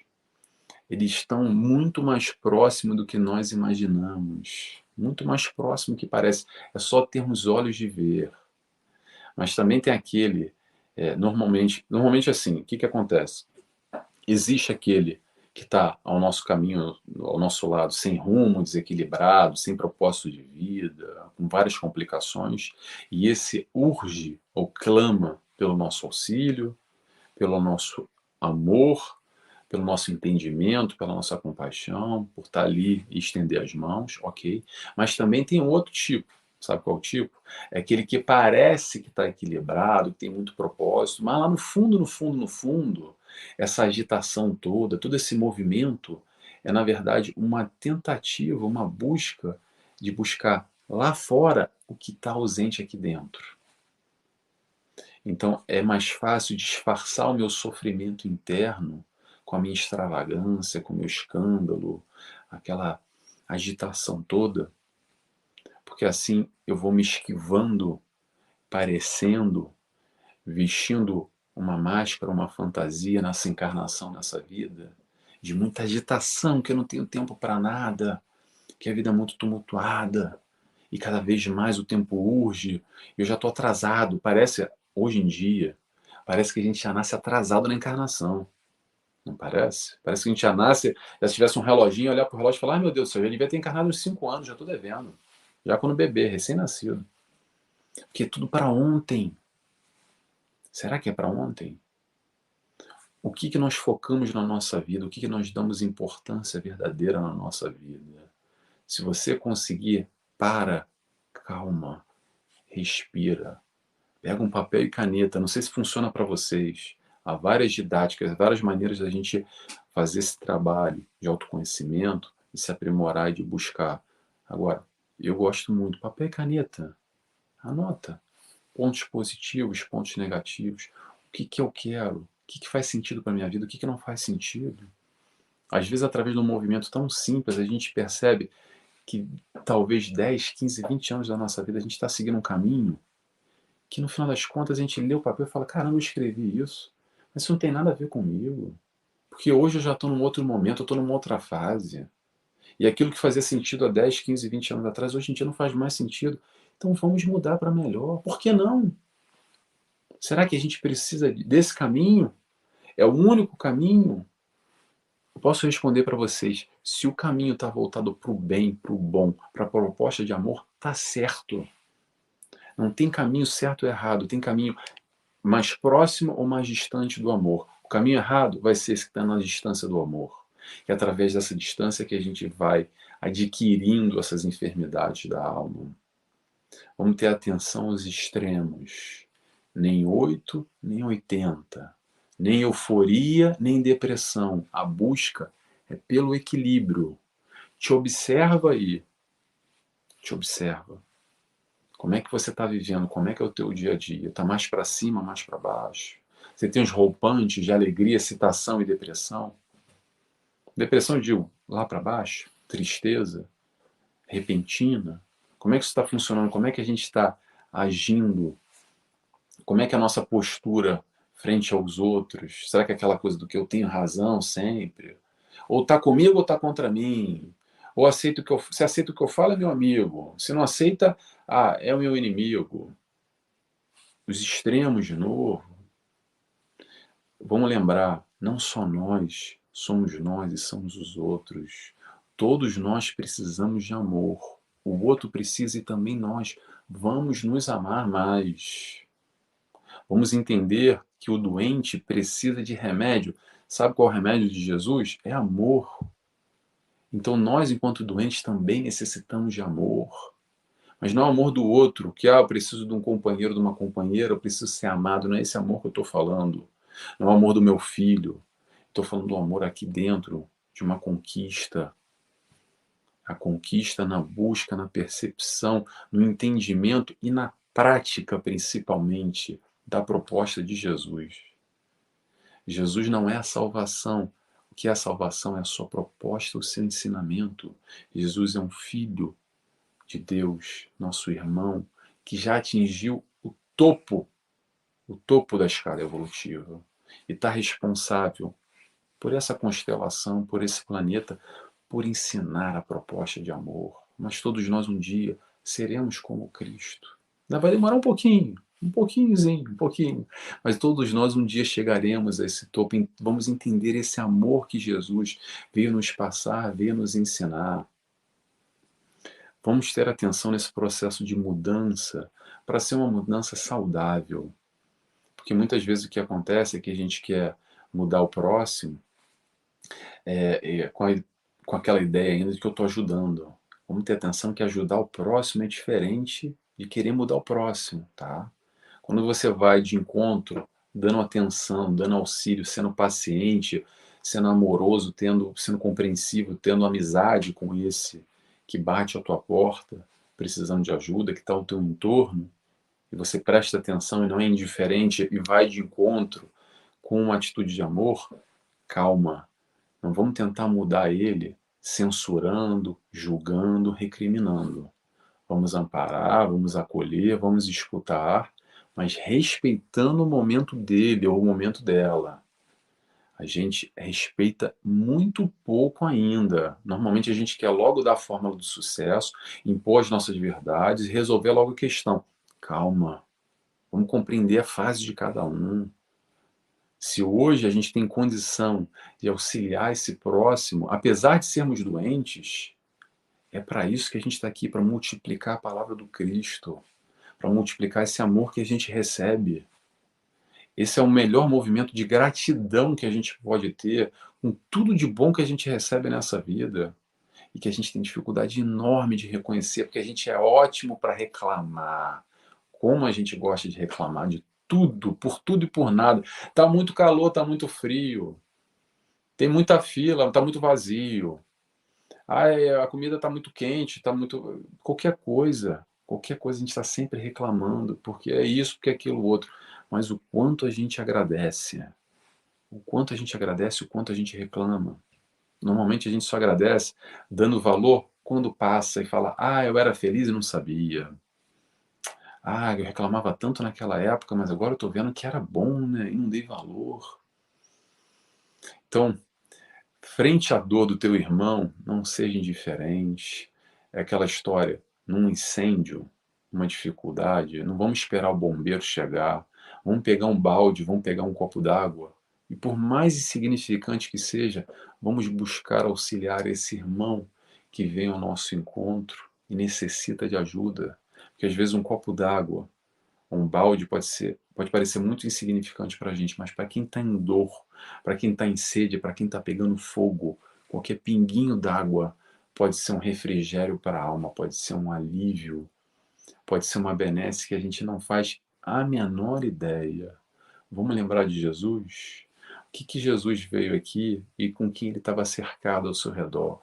Eles estão muito mais próximos do que nós imaginamos. Muito mais próximo que parece. É só termos olhos de ver. Mas também tem aquele, normalmente assim, o que, que acontece? Existe aquele que está ao nosso caminho, ao nosso lado, sem rumo, desequilibrado, sem propósito de vida, com várias complicações, e esse urge ou clama pelo nosso auxílio, pelo nosso amor, pelo nosso entendimento, pela nossa compaixão, por estar ali e estender as mãos, ok. Mas também tem um outro tipo. Sabe qual é o tipo? É aquele que parece que está equilibrado, que tem muito propósito, mas lá no fundo, no fundo, no fundo, essa agitação toda, todo esse movimento, é na verdade uma tentativa, uma busca de buscar lá fora o que está ausente aqui dentro. Então é mais fácil disfarçar o meu sofrimento interno com a minha extravagância, com o meu escândalo, aquela agitação toda, porque assim eu vou me esquivando, parecendo, vestindo uma máscara, uma fantasia nessa encarnação, nessa vida, de muita agitação, que eu não tenho tempo para nada, que a vida é muito tumultuada, e cada vez mais o tempo urge, eu já estou atrasado, parece, hoje em dia, parece que a gente já nasce atrasado na encarnação. Não parece? Parece que a gente já nasce, já se tivesse um reloginho, olhar para o relógio e falar, ai meu Deus do céu, eu já devia ter encarnado uns 5 anos, já estou devendo. Já quando bebê, recém-nascido. Porque é tudo para ontem. Será que é para ontem? O que nós focamos na nossa vida? O que nós damos importância verdadeira na nossa vida? Se você conseguir, para, calma, respira. Pega um papel e caneta. Não sei se funciona para vocês. Há várias didáticas, várias maneiras da gente fazer esse trabalho de autoconhecimento, de se aprimorar e de buscar. Agora, eu gosto muito. Papel e caneta. Anota. Pontos positivos, pontos negativos. O que eu quero? O que faz sentido para minha vida? O que não faz sentido? Às vezes, através de um movimento tão simples, a gente percebe que talvez 10, 15, 20 anos da nossa vida a gente está seguindo um caminho que no final das contas a gente lê o papel e fala, caramba, eu escrevi isso, mas isso não tem nada a ver comigo, porque hoje eu já estou num outro momento, eu estou numa outra fase, e aquilo que fazia sentido há 10, 15, 20 anos atrás, hoje em dia não faz mais sentido, então vamos mudar para melhor, por que não? Será que a gente precisa desse caminho? É o único caminho? Eu posso responder para vocês, se o caminho está voltado para o bem, para o bom, para a proposta de amor, tá certo. Não tem caminho certo ou errado, tem caminho mais próximo ou mais distante do amor. O caminho errado vai ser esse que está na distância do amor. É através dessa distância que a gente vai adquirindo essas enfermidades da alma. Vamos ter atenção aos extremos. Nem 8, nem 80. Nem euforia, nem depressão. A busca é pelo equilíbrio. Te observa aí. Te observa. Como é que você está vivendo? Como é que é o teu dia a dia? Está mais para cima, mais para baixo? Você tem os rompantes de alegria, excitação e depressão? Depressão, eu digo, lá para baixo? Tristeza? Repentina? Como é que isso está funcionando? Como é que a gente está agindo? Como é que é a nossa postura frente aos outros? Será que é aquela coisa do que eu tenho razão sempre? Ou está comigo ou está contra mim? Ou aceita o que se aceita o que eu falo é meu amigo. Se não aceita, é o meu inimigo. Os extremos de novo. Vamos lembrar, não só nós somos nós e somos os outros. Todos nós precisamos de amor. O outro precisa e também nós. Vamos nos amar mais. Vamos entender que o doente precisa de remédio. Sabe qual é o remédio de Jesus? É amor. Então nós, enquanto doentes, também necessitamos de amor. Mas não é o amor do outro, que eu preciso de um companheiro, de uma companheira, eu preciso ser amado. Não é esse amor que eu estou falando. Não é o amor do meu filho. Estou falando do amor aqui dentro, de uma conquista. A conquista na busca, na percepção, no entendimento e na prática, principalmente, da proposta de Jesus. Jesus não é a salvação. O que é a salvação é a sua proposta, o seu ensinamento. Jesus é um filho de Deus, nosso irmão, que já atingiu o topo da escala evolutiva, e está responsável por essa constelação, por esse planeta, por ensinar a proposta de amor. Mas todos nós um dia seremos como Cristo. Ainda vai demorar um pouquinhozinho, um pouquinho. Mas todos nós um dia chegaremos a esse topo, vamos entender esse amor que Jesus veio nos passar, veio nos ensinar. Vamos ter atenção nesse processo de mudança, para ser uma mudança saudável. Porque muitas vezes o que acontece é que a gente quer mudar o próximo, com aquela ideia ainda de que eu estou ajudando. Vamos ter atenção que ajudar o próximo é diferente de querer mudar o próximo, tá? Quando você vai de encontro, dando atenção, dando auxílio, sendo paciente, sendo amoroso, sendo compreensivo, tendo amizade com esse que bate à tua porta, precisando de ajuda, que está ao teu entorno, e você presta atenção e não é indiferente e vai de encontro com uma atitude de amor, calma. Não vamos tentar mudar ele censurando, julgando, recriminando. Vamos amparar, vamos acolher, vamos escutar, mas respeitando o momento dele ou o momento dela. A gente respeita muito pouco ainda. Normalmente a gente quer logo dar a fórmula do sucesso, impor as nossas verdades e resolver logo a questão. Calma, vamos compreender a fase de cada um. Se hoje a gente tem condição de auxiliar esse próximo, apesar de sermos doentes, é para isso que a gente está aqui, para multiplicar a palavra do Cristo, para multiplicar esse amor que a gente recebe. Esse é o melhor movimento de gratidão que a gente pode ter com tudo de bom que a gente recebe nessa vida e que a gente tem dificuldade enorme de reconhecer, porque a gente é ótimo para reclamar. Como a gente gosta de reclamar de tudo e por nada. Tá muito calor, tá muito frio. Tem muita fila, tá muito vazio. Ai, a comida tá muito quente, tá muito. Qualquer coisa a gente está sempre reclamando, porque é isso, porque é aquilo outro. Mas o quanto a gente agradece, o quanto a gente agradece, o quanto a gente reclama. Normalmente a gente só agradece dando valor quando passa e fala: ah, eu era feliz e não sabia. Ah, eu reclamava tanto naquela época, mas agora eu tô vendo que era bom, né? E não dei valor. Então, frente à dor do teu irmão, não seja indiferente. É aquela história, num incêndio, uma dificuldade, não vamos esperar o bombeiro chegar, vamos pegar um balde, vamos pegar um copo d'água, e por mais insignificante que seja, vamos buscar auxiliar esse irmão que vem ao nosso encontro e necessita de ajuda. Porque às vezes um copo d'água, um balde pode parecer muito insignificante para a gente, mas para quem está em dor, para quem está em sede, para quem está pegando fogo, qualquer pinguinho d'água pode ser um refrigério para a alma, pode ser um alívio, pode ser uma benesse que a gente não faz a menor ideia. Vamos lembrar de Jesus? O que Jesus veio aqui e com quem ele estava cercado ao seu redor?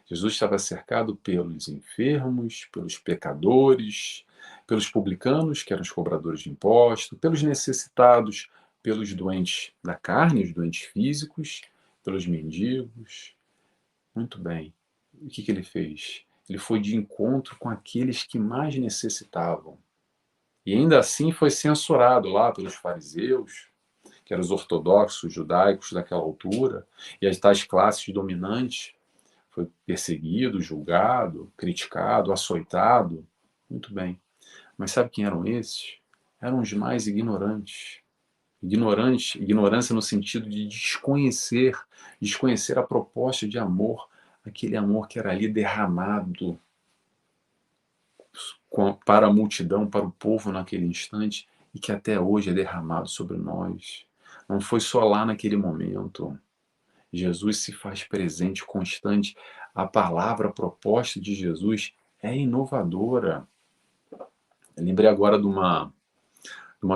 Jesus estava cercado pelos enfermos, pelos pecadores, pelos publicanos, que eram os cobradores de impostos, pelos necessitados, pelos doentes da carne, os doentes físicos, pelos mendigos. Muito bem. O que ele fez? Ele foi de encontro com aqueles que mais necessitavam. E ainda assim foi censurado lá pelos fariseus, que eram os ortodoxos judaicos daquela altura, e as tais classes dominantes. Foi perseguido, julgado, criticado, açoitado. Muito bem. Mas sabe quem eram esses? Eram os mais ignorantes. Ignorância no sentido de desconhecer a proposta de amor, aquele amor que era ali derramado para a multidão, para o povo naquele instante e que até hoje é derramado sobre nós. Não foi só lá naquele momento. Jesus se faz presente, constante. A palavra proposta de Jesus é inovadora. Eu lembrei agora de uma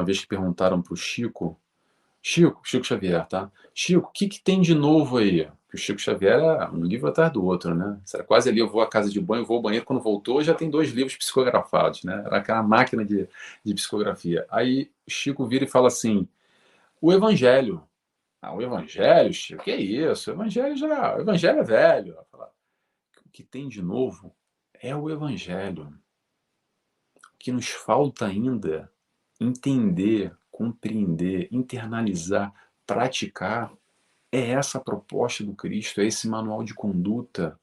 vez que perguntaram para o Chico Xavier, tá? Chico, o que, que tem de novo aí? Que o Chico Xavier era um livro atrás do outro, né? Era quase ali, eu vou à casa de banho, vou ao banheiro, quando voltou já tem 2 livros psicografados, né? Era aquela máquina de psicografia. Aí o Chico vira e fala assim, o Evangelho. Ah, o Evangelho, Chico, que é isso? O Evangelho é velho. O que tem de novo é o Evangelho. O que nos falta ainda entender, compreender, internalizar, praticar é essa proposta do Cristo, é esse manual de conduta.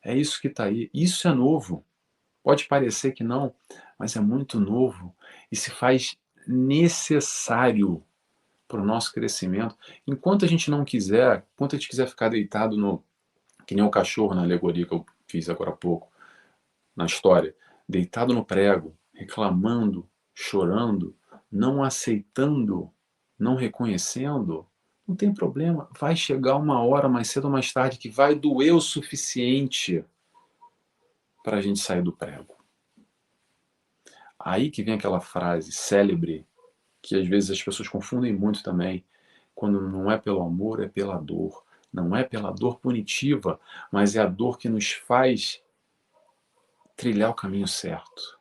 É isso que está aí. Isso é novo. Pode parecer que não, mas é muito novo e se faz necessário para o nosso crescimento. Enquanto a gente quiser ficar deitado no, que nem o cachorro na alegoria que eu fiz agora há pouco, na história, deitado no prego, reclamando, chorando, não aceitando, não reconhecendo, Não tem problema. Vai chegar uma hora, mais cedo ou mais tarde, que vai doer o suficiente para a gente sair do prego. Aí que vem aquela frase célebre, que às vezes as pessoas confundem muito também, quando não é pelo amor, é pela dor. Não é pela dor punitiva, mas é a dor que nos faz trilhar o caminho certo,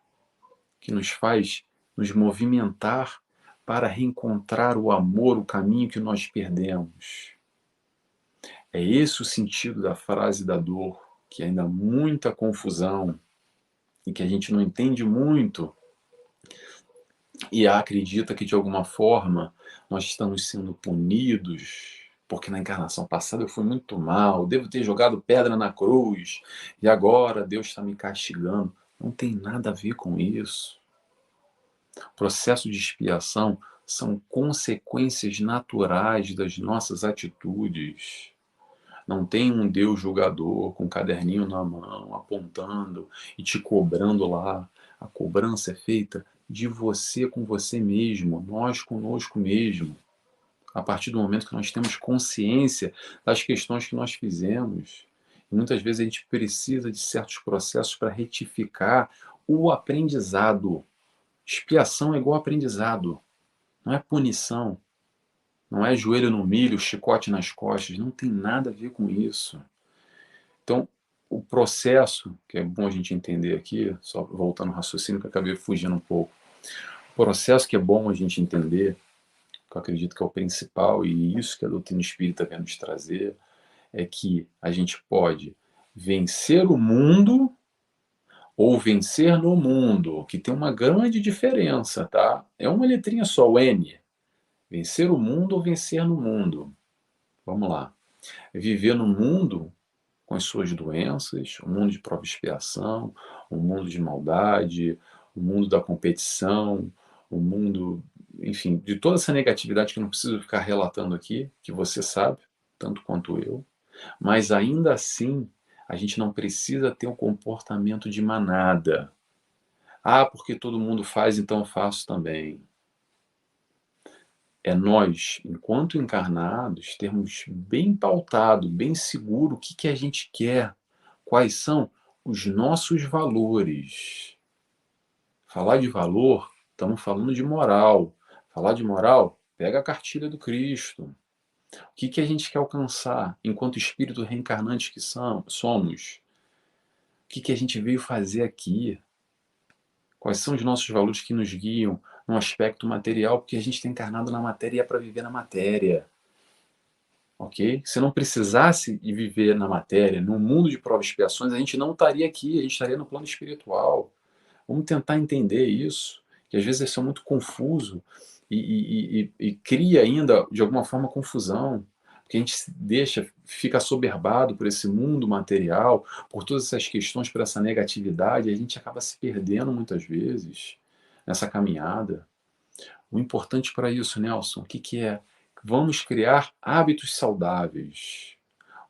que nos faz nos movimentar para reencontrar o amor, o caminho que nós perdemos. É esse o sentido da frase da dor, que ainda há muita confusão e que a gente não entende muito e acredita que de alguma forma nós estamos sendo punidos porque na encarnação passada eu fui muito mal, devo ter jogado pedra na cruz e agora Deus está me castigando. Não tem nada a ver com isso. O processo de expiação são consequências naturais das nossas atitudes. Não tem um Deus julgador com um caderninho na mão, apontando e te cobrando lá. A cobrança é feita de você com você mesmo, nós conosco mesmo. A partir do momento que nós temos consciência das questões que nós fizemos. E muitas vezes a gente precisa de certos processos para retificar o aprendizado. Expiação é igual aprendizado, não é punição. Não é joelho no milho, chicote nas costas, não tem nada a ver com isso. Então, o processo, que é bom a gente entender aqui, só voltando ao raciocínio que eu acabei fugindo um pouco, o processo que é bom a gente entender, que eu acredito que é o principal, e isso que a doutrina espírita quer nos trazer, é que a gente pode vencer o mundo ou vencer no mundo, que tem uma grande diferença, tá? É uma letrinha só, o N. Vencer o mundo ou vencer no mundo. Vamos lá. Viver no mundo com as suas doenças, um mundo de prova e expiação, um mundo de maldade, um mundo da competição, um mundo, enfim, de toda essa negatividade que eu não preciso ficar relatando aqui, que você sabe, tanto quanto eu, mas ainda assim a gente não precisa ter um comportamento de manada. Ah, porque todo mundo faz, então eu faço também. É nós, enquanto encarnados, termos bem pautado, bem seguro o que a gente quer, quais são os nossos valores. Falar de valor, estamos falando de moral. Falar de moral, pega a cartilha do Cristo. O que a gente quer alcançar enquanto espírito reencarnante que somos? O que a gente veio fazer aqui? Quais são os nossos valores que nos guiam no aspecto material? Porque a gente está encarnado na matéria e é para viver na matéria. Ok? Se não precisasse de viver na matéria, no mundo de provas e expiações, a gente não estaria aqui, a gente estaria no plano espiritual. Vamos tentar entender isso, que às vezes isso é muito confuso e cria ainda, de alguma forma, confusão. Porque a gente se deixa, fica assoberbado por esse mundo material, por todas essas questões, por essa negatividade, e a gente acaba se perdendo muitas vezes nessa caminhada. O importante para isso, Nelson, o que é? Vamos criar hábitos saudáveis.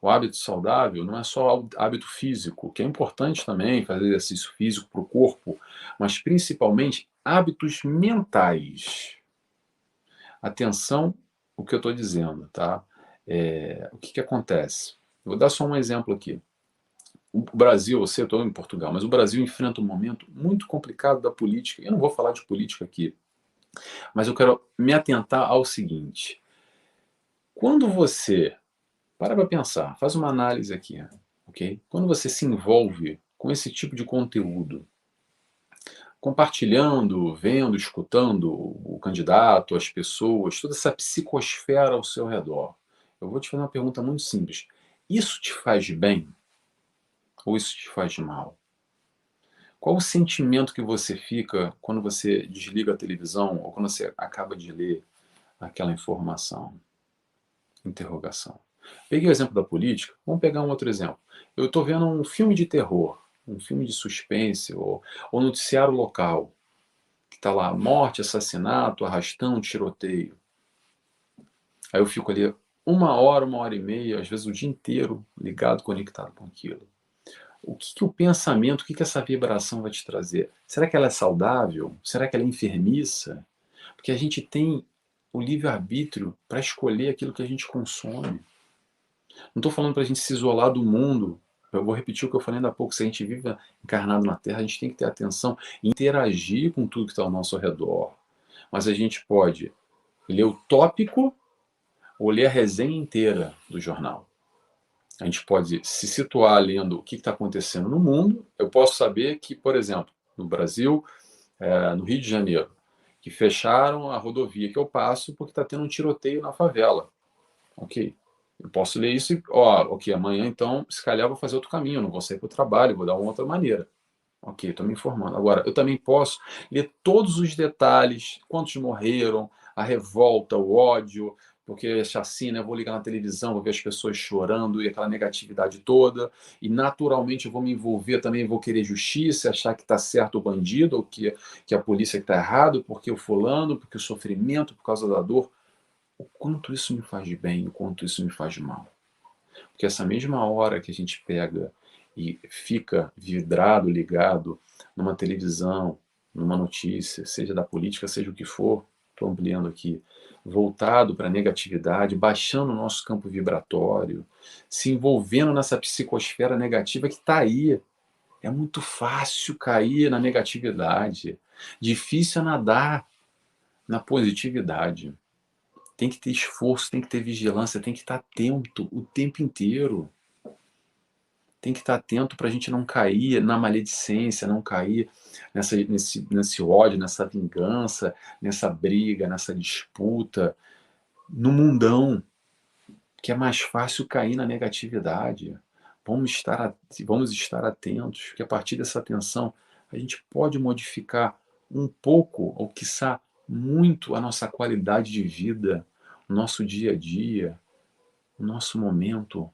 O hábito saudável não é só hábito físico, que é importante também fazer exercício físico para o corpo, mas principalmente hábitos mentais. Atenção o que eu estou dizendo, tá? O que acontece? Eu vou dar só um exemplo aqui. O Brasil, eu sei, eu estou em Portugal, mas o Brasil enfrenta um momento muito complicado da política. Eu não vou falar de política aqui, mas eu quero me atentar ao seguinte. Quando você para pensar, faz uma análise aqui, ok? Quando você se envolve com esse tipo de conteúdo, compartilhando, vendo, escutando o candidato, as pessoas, toda essa psicosfera ao seu redor, eu vou te fazer uma pergunta muito simples. Isso te faz bem ou isso te faz mal? Qual o sentimento que você fica quando você desliga a televisão ou quando você acaba de ler aquela informação? Interrogação. Peguei o exemplo da política, vamos pegar um outro exemplo. Eu estou vendo um filme de terror, um filme de suspense, ou noticiário local, que está lá, morte, assassinato, arrastão, tiroteio. Aí eu fico ali uma hora e meia, às vezes o dia inteiro, ligado, conectado com aquilo. O que o pensamento, o que essa vibração vai te trazer? Será que ela é saudável? Será que ela é enfermiça? Porque a gente tem o livre-arbítrio para escolher aquilo que a gente consome. Não estou falando para a gente se isolar do mundo. Eu vou repetir o que eu falei ainda há pouco. Se a gente vive encarnado na Terra, a gente tem que ter atenção e interagir com tudo que está ao nosso redor. Mas a gente pode ler o tópico ou ler a resenha inteira do jornal. A gente pode se situar lendo o que está acontecendo no mundo. Eu posso saber que, por exemplo, no Brasil, no Rio de Janeiro, que fecharam a rodovia que eu passo porque está tendo um tiroteio na favela. Ok. Eu posso ler isso e, ok, amanhã então, se calhar eu vou fazer outro caminho, eu não vou sair para o trabalho, vou dar uma outra maneira. Ok, estou me informando. Agora, eu também posso ler todos os detalhes, quantos morreram, a revolta, o ódio, porque é chacina, eu vou ligar na televisão, vou ver as pessoas chorando e aquela negatividade toda, e naturalmente eu vou me envolver também, vou querer justiça, achar que está certo o bandido, ou que a polícia está errado, porque o fulano, porque o sofrimento, por causa da dor. O quanto isso me faz de bem, o quanto isso me faz de mal. Porque essa mesma hora que a gente pega e fica vidrado, ligado numa televisão, numa notícia, seja da política, seja o que for, estou ampliando aqui, voltado para a negatividade, baixando o nosso campo vibratório, se envolvendo nessa psicosfera negativa que está aí. É muito fácil cair na negatividade. Difícil é nadar na positividade. Tem que ter esforço, tem que ter vigilância, tem que estar atento o tempo inteiro. Tem que estar atento para a gente não cair na maledicência, não cair nesse ódio, nessa vingança, nessa briga, nessa disputa, no mundão, que é mais fácil cair na negatividade. Vamos estar atentos, que a partir dessa atenção a gente pode modificar um pouco, ou quiçá muito, a nossa qualidade de vida, o nosso dia a dia, o nosso momento,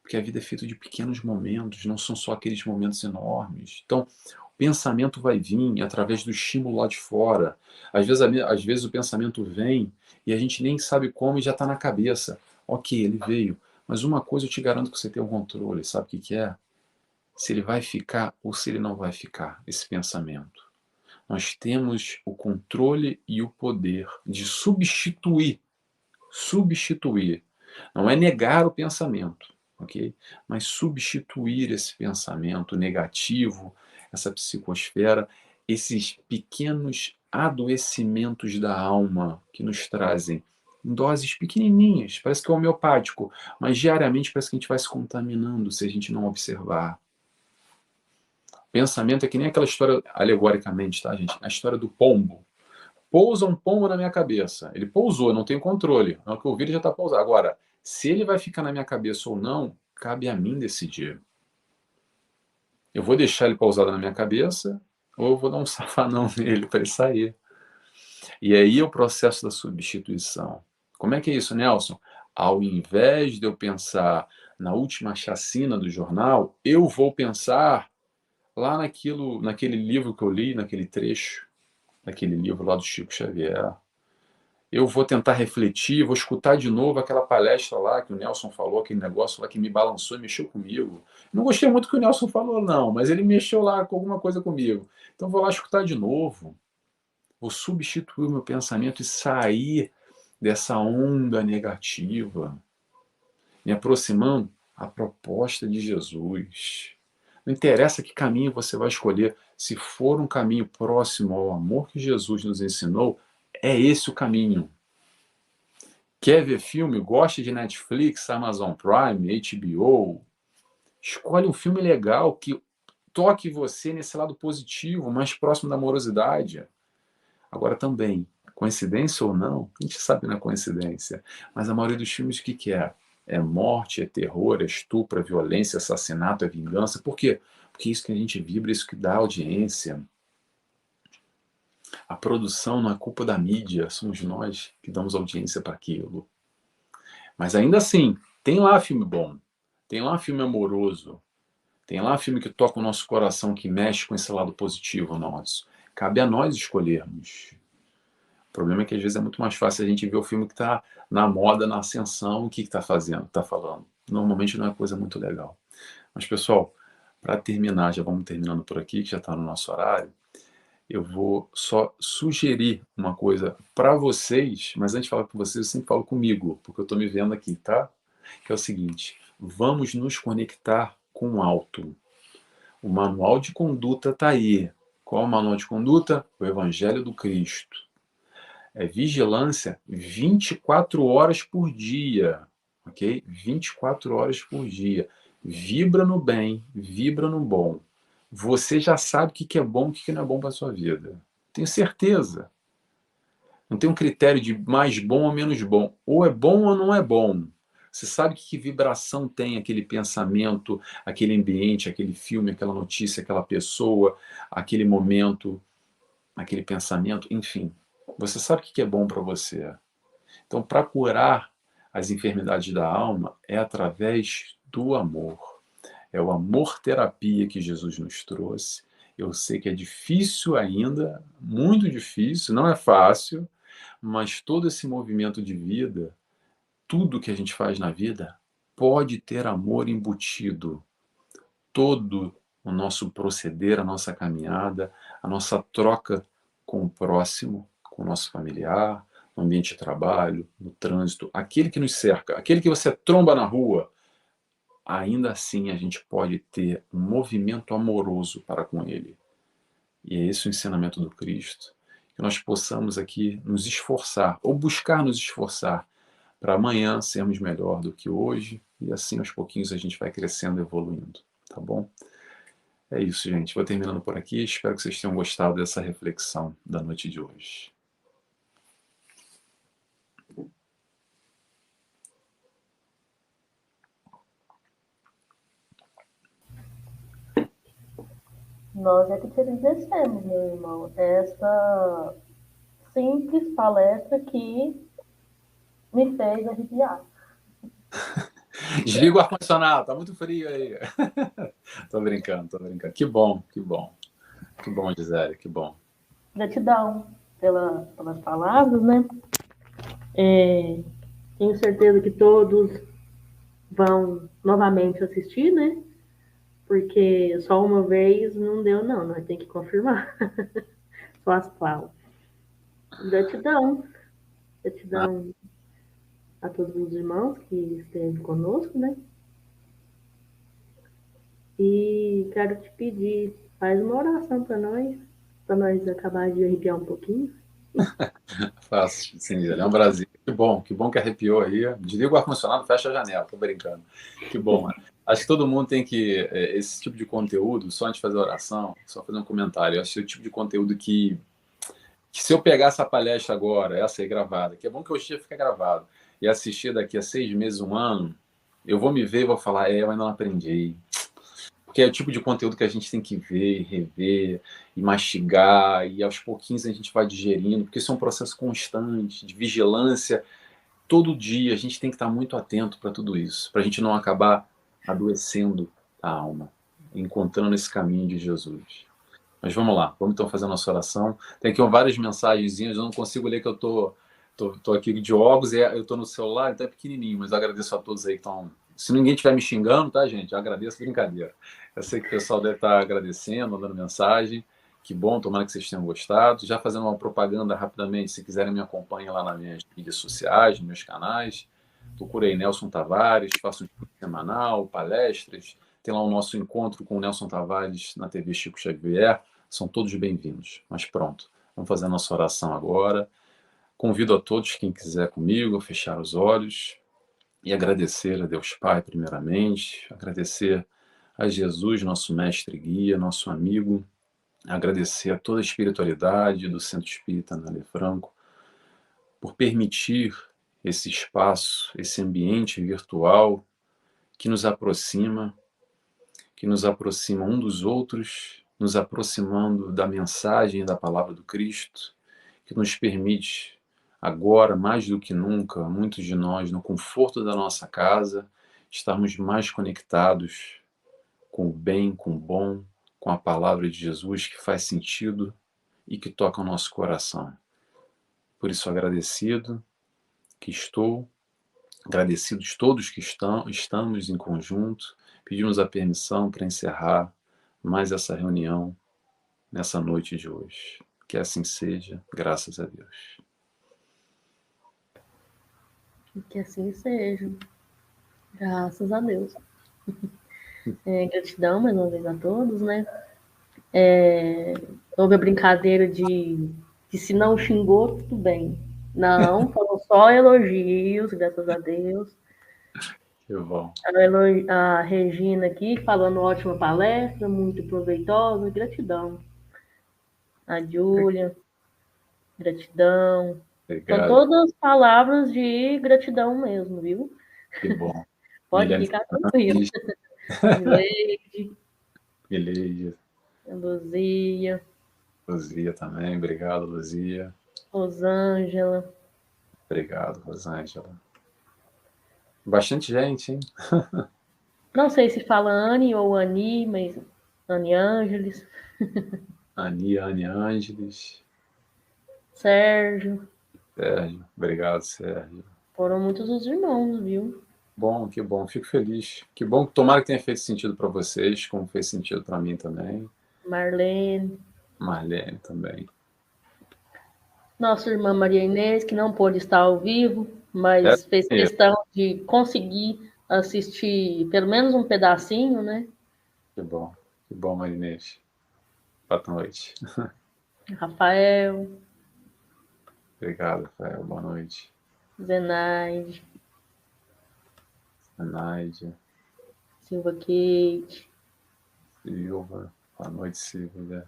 porque a vida é feita de pequenos momentos, não são só aqueles momentos enormes. Então, o pensamento vai vir através do estímulo lá de fora. Às vezes o pensamento vem e a gente nem sabe como e já está na cabeça. Ok, ele veio, mas uma coisa eu te garanto que você tem o controle, sabe o que que é? Se ele vai ficar ou se ele não vai ficar, esse pensamento. Nós temos o controle e o poder de substituir. Não é negar o pensamento, ok? Mas substituir esse pensamento negativo, essa psicosfera, esses pequenos adoecimentos da alma que nos trazem em doses pequenininhas, parece que é homeopático, mas diariamente parece que a gente vai se contaminando se a gente não observar. Pensamento é que nem aquela história, alegoricamente, tá, gente? A história do pombo. Pousa um pombo na minha cabeça. Ele pousou, eu não tenho controle. Na hora que eu ouvir, ele já está pousado. Agora, se ele vai ficar na minha cabeça ou não, cabe a mim decidir. Eu vou deixar ele pousado na minha cabeça ou eu vou dar um safanão nele para ele sair. E aí é o processo da substituição. Como é que é isso, Nelson? Ao invés de eu pensar na última chacina do jornal, eu vou pensar lá naquele livro que eu li, naquele trecho, naquele livro lá do Chico Xavier. Eu vou tentar refletir, vou escutar de novo aquela palestra lá que o Nelson falou, aquele negócio lá que me balançou e mexeu comigo. Não gostei muito do que o Nelson falou, não, mas ele mexeu lá com alguma coisa comigo. Então vou lá escutar de novo, vou substituir o meu pensamento e sair dessa onda negativa, me aproximando à proposta de Jesus. Não interessa que caminho você vai escolher, se for um caminho próximo ao amor que Jesus nos ensinou, é esse o caminho. Quer ver filme? Gosta de Netflix, Amazon Prime, HBO? Escolhe um filme legal que toque você nesse lado positivo, mais próximo da amorosidade. Agora também, coincidência ou não, a gente sabe que não é coincidência, mas a maioria dos filmes o que que é? É morte, é terror, é estupro, é violência, é assassinato, é vingança. Por quê? Porque é isso que a gente vibra, isso que dá audiência. A produção não é culpa da mídia, somos nós que damos audiência para aquilo. Mas ainda assim, tem lá filme bom, tem lá filme amoroso, tem lá filme que toca o nosso coração, que mexe com esse lado positivo nosso. Cabe a nós escolhermos. O problema é que às vezes é muito mais fácil a gente ver o filme que está na moda, na ascensão, o que está fazendo, está falando. Normalmente não é coisa muito legal. Mas, pessoal, para terminar, já vamos terminando por aqui, que já está no nosso horário. eu vou só sugerir uma coisa para vocês, mas antes de falar com vocês, eu sempre falo comigo, porque eu estou me vendo aqui, tá? Que é o seguinte: vamos nos conectar com o alto. O manual de conduta está aí. Qual é o manual de conduta? O Evangelho do Cristo. É vigilância 24 horas por dia, ok? 24 horas por dia. Vibra no bem, vibra no bom. Você já sabe o que é bom e o que não é bom para a sua vida. Tenho certeza. Não tem um critério de mais bom ou menos bom. Ou é bom ou não é bom. Você sabe que vibração tem aquele pensamento, aquele ambiente, aquele filme, aquela notícia, aquela pessoa, aquele momento, aquele pensamento, enfim. Você sabe o que é bom para você. Então, para curar as enfermidades da alma é através do amor. É o amor-terapia que Jesus nos trouxe. Eu sei que é difícil ainda, muito difícil, não é fácil, mas todo esse movimento de vida, tudo que a gente faz na vida, pode ter amor embutido. Todo o nosso proceder, a nossa caminhada, a nossa troca com o próximo, com o nosso familiar, no ambiente de trabalho, no trânsito, aquele que nos cerca, aquele que você tromba na rua, ainda assim a gente pode ter um movimento amoroso para com ele. E é esse o ensinamento do Cristo. Que nós possamos aqui nos esforçar, ou buscar nos esforçar, para amanhã sermos melhor do que hoje, e assim aos pouquinhos a gente vai crescendo e evoluindo, tá bom? É isso, gente. Vou terminando por aqui. Espero que vocês tenham gostado dessa reflexão da noite de hoje. Nós é que te agradecemos, meu irmão, essa simples palestra que me fez arrepiar. Desliga o ar-condicionado, tá muito frio aí. Tô brincando, tô brincando. Que bom, que bom. Que bom, Gisele, que bom. Gratidão pelas palavras, né? Tenho certeza que todos vão novamente assistir, né? Porque só uma vez não deu, não. Nós temos que confirmar. Só as falas. Gratidão. Ah, Gratidão a todos os irmãos que esteve conosco, né? E quero te pedir, faz uma oração para nós acabar de arrepiar um pouquinho. fácil, sim, Gisele. É um Brasil. Que bom que arrepiou aí. Desliga o ar-condicionado, fecha a janela, tô brincando. Que bom, né? Acho que todo mundo tem que. Esse tipo de conteúdo, só antes de fazer a oração, só fazer um comentário. Acho que é o tipo de conteúdo que se eu pegar essa palestra agora, essa aí gravada, que é bom que hoje dia fica gravado, e assistir daqui a 6 meses, um ano, eu vou me ver e vou falar, eu ainda não aprendi. Porque é o tipo de conteúdo que a gente tem que ver, rever, e mastigar, e aos pouquinhos a gente vai digerindo, porque isso é um processo constante, de vigilância. Todo dia a gente tem que estar muito atento para tudo isso, para a gente não acabar adoecendo a alma, encontrando esse caminho de Jesus. Mas vamos lá, vamos então fazer a nossa oração. Tem aqui várias mensagenzinhas, eu não consigo ler que eu tô aqui de óculos, e eu tô no celular, então é pequenininho, mas eu agradeço a todos aí que estão... Se ninguém estiver me xingando, tá, gente? Eu agradeço, brincadeira. Eu sei que o pessoal deve estar agradecendo, mandando mensagem. Que bom, tomara que vocês tenham gostado. Já fazendo uma propaganda rapidamente, se quiserem me acompanhem lá nas minhas mídias sociais, nos meus canais. Procurei Nelson Tavares, faço um semanal, palestras. Tem lá o nosso encontro com o Nelson Tavares na TV Chico Xavier. São todos bem-vindos. Mas pronto, vamos fazer a nossa oração agora. Convido a todos, quem quiser comigo, a fechar os olhos e agradecer a Deus Pai, primeiramente, agradecer a Jesus, nosso mestre e guia, nosso amigo, agradecer a toda a espiritualidade do Centro Espírita Nelly Franco por permitir esse espaço, esse ambiente virtual que nos aproxima um dos outros, nos aproximando da mensagem e da palavra do Cristo, que nos permite, agora mais do que nunca, muitos de nós, no conforto da nossa casa, estarmos mais conectados com o bem, com o bom, com a palavra de Jesus que faz sentido e que toca o nosso coração. Por isso, agradecido que estou, agradecidos todos que estamos em conjunto, pedimos a permissão para encerrar mais essa reunião nessa noite de hoje. Que assim seja, graças a Deus. Que assim seja. Graças a Deus. Gratidão mais uma vez a todos, né? Houve a brincadeira de se não xingou, tudo bem. Não, foram só elogios, graças a Deus. Que bom. A Regina aqui falando ótima palestra, muito proveitosa, gratidão. A Júlia, gratidão. São Obrigado. todas palavras de gratidão mesmo, viu? Que bom. Pode Guilherme ficar tranquilo. Fernandes, Mileide, Mileide, Luzia, Luzia também. Obrigado, Luzia. Rosângela. Obrigado, Rosângela. Bastante gente, hein? Não sei se fala Anne ou Ani, mas Anne Ângeles. Anne Ângeles. Sérgio. Sérgio. Obrigado, Sérgio. Foram muitos os irmãos, viu? Bom, que bom. Fico feliz. Que bom. Tomara que tenha feito sentido para vocês, como fez sentido para mim também. Marlene. Marlene também. Nossa irmã Maria Inês, que não pôde estar ao vivo, mas fez questão de conseguir assistir pelo menos um pedacinho, né? Que bom, Marinês. Boa noite. Rafael. Obrigado, Rafael. Boa noite. Zenaide. Zenaide. Silva Kate. Silva. Boa noite, Silvia.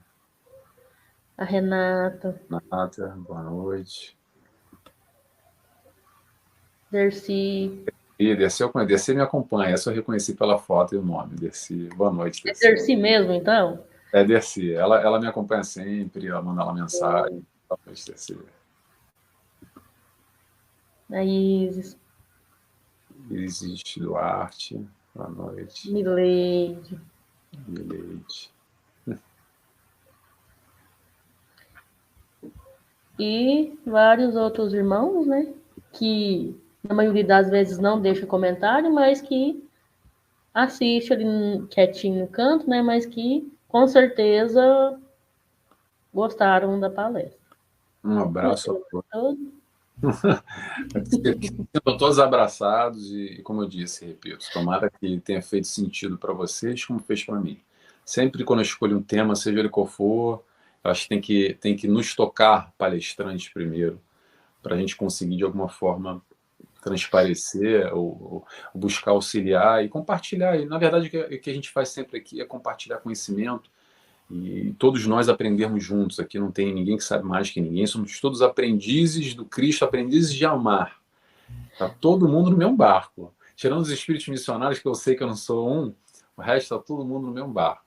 A Renata. Renata, boa noite. Dercy. Dercy me acompanha. Essa eu reconheci pela foto e o nome. Dercy. Boa noite, Dercy. É Dercy mesmo, então? É Dercy. Ela me acompanha sempre, ela manda lá mensagem. Boa noite, Dercy. A Isis. Isis Duarte. Boa noite. Mileide. E vários outros irmãos, né? Que na maioria das vezes não deixa comentário, mas que assiste ali quietinho no canto, né? Mas que com certeza gostaram da palestra. Um abraço a todos. Estão todos abraçados e, como eu disse, repito, tomara que tenha feito sentido para vocês como fez para mim. Sempre quando eu escolho um tema, seja ele qual for, eu acho que tem que nos tocar palestrantes primeiro, para a gente conseguir de alguma forma transparecer ou buscar auxiliar e compartilhar. E, na verdade, o que a gente faz sempre aqui é compartilhar conhecimento e todos nós aprendermos juntos. Aqui não tem ninguém que sabe mais que ninguém, somos todos aprendizes do Cristo, aprendizes de amar. Tá todo mundo no mesmo barco. Tirando os espíritos missionários, que eu sei que eu não sou um, o resto tá todo mundo no mesmo barco.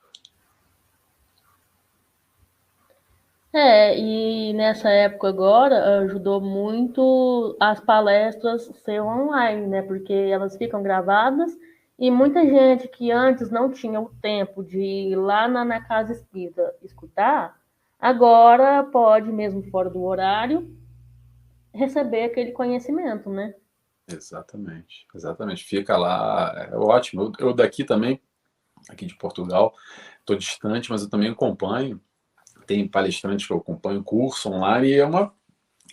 E nessa época agora ajudou muito as palestras ser online, né? Porque elas ficam gravadas e muita gente que antes não tinha o tempo de ir lá na casa espírita escutar, agora pode, mesmo fora do horário, receber aquele conhecimento, né? Exatamente. Fica lá, é ótimo. Eu daqui também, aqui de Portugal, estou distante, mas eu também acompanho. Tem palestrantes que eu acompanho, curso online, e é uma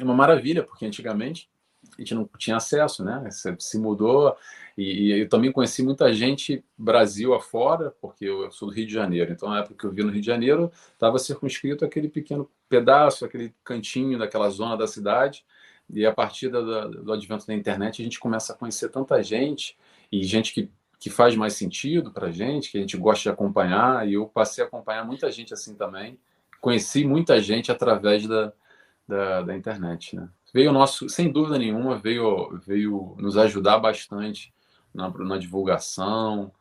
maravilha, porque antigamente a gente não tinha acesso, né? Se mudou, e eu também conheci muita gente Brasil afora, porque eu sou do Rio de Janeiro, então na época que eu vi no Rio de Janeiro, estava circunscrito aquele pequeno pedaço, aquele cantinho daquela zona da cidade, e a partir do advento da internet a gente começa a conhecer tanta gente, e gente que faz mais sentido para a gente, que a gente gosta de acompanhar, e eu passei a acompanhar muita gente assim também, conheci muita gente através da internet, né? Veio nosso, sem dúvida nenhuma, veio nos ajudar bastante na divulgação.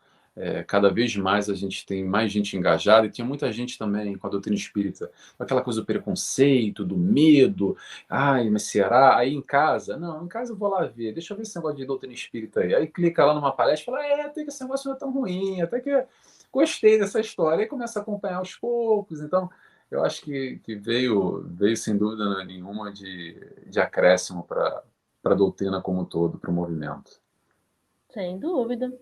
Cada vez mais a gente tem mais gente engajada, e tinha muita gente também com a doutrina espírita, aquela coisa do preconceito, do medo, ai, mas será? Aí em casa, não, em casa eu vou lá ver, deixa eu ver esse negócio de doutrina espírita aí. Aí clica lá numa palestra e fala, até que esse negócio não é tão ruim, até que gostei dessa história, e começa a acompanhar aos poucos. Então, eu acho que veio sem dúvida nenhuma de acréscimo para a doutrina como um todo, para o movimento. Sem dúvida.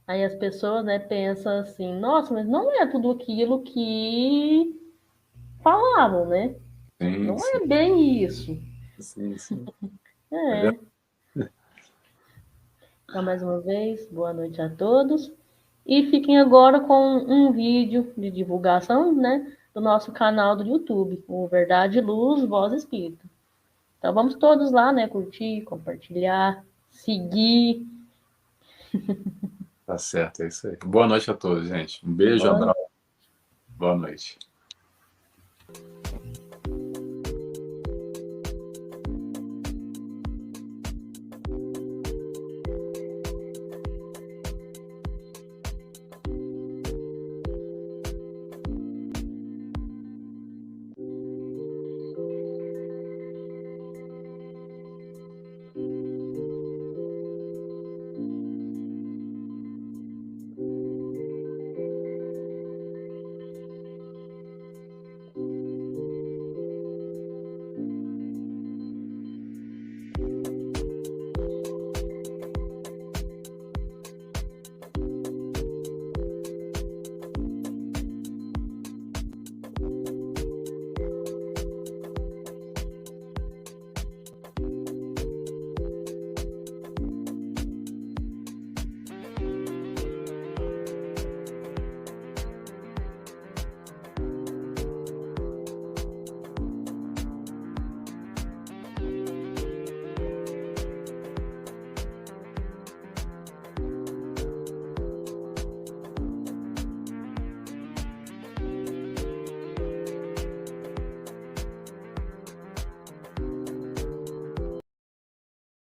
Aí as pessoas, né, pensam assim, nossa, mas não é tudo aquilo que falavam, né? Sim, Não sim, é bem isso. sim, sim. É É. verdade. Então, mais uma vez, boa noite a todos. E fiquem agora com um vídeo de divulgação, né, do nosso canal do YouTube, o Verdade, Luz, Voz Espírito. Então, vamos todos lá, né, curtir, compartilhar, seguir. Tá certo, é isso aí. Boa noite a todos, gente. Um beijo, Boa abraço, boa noite.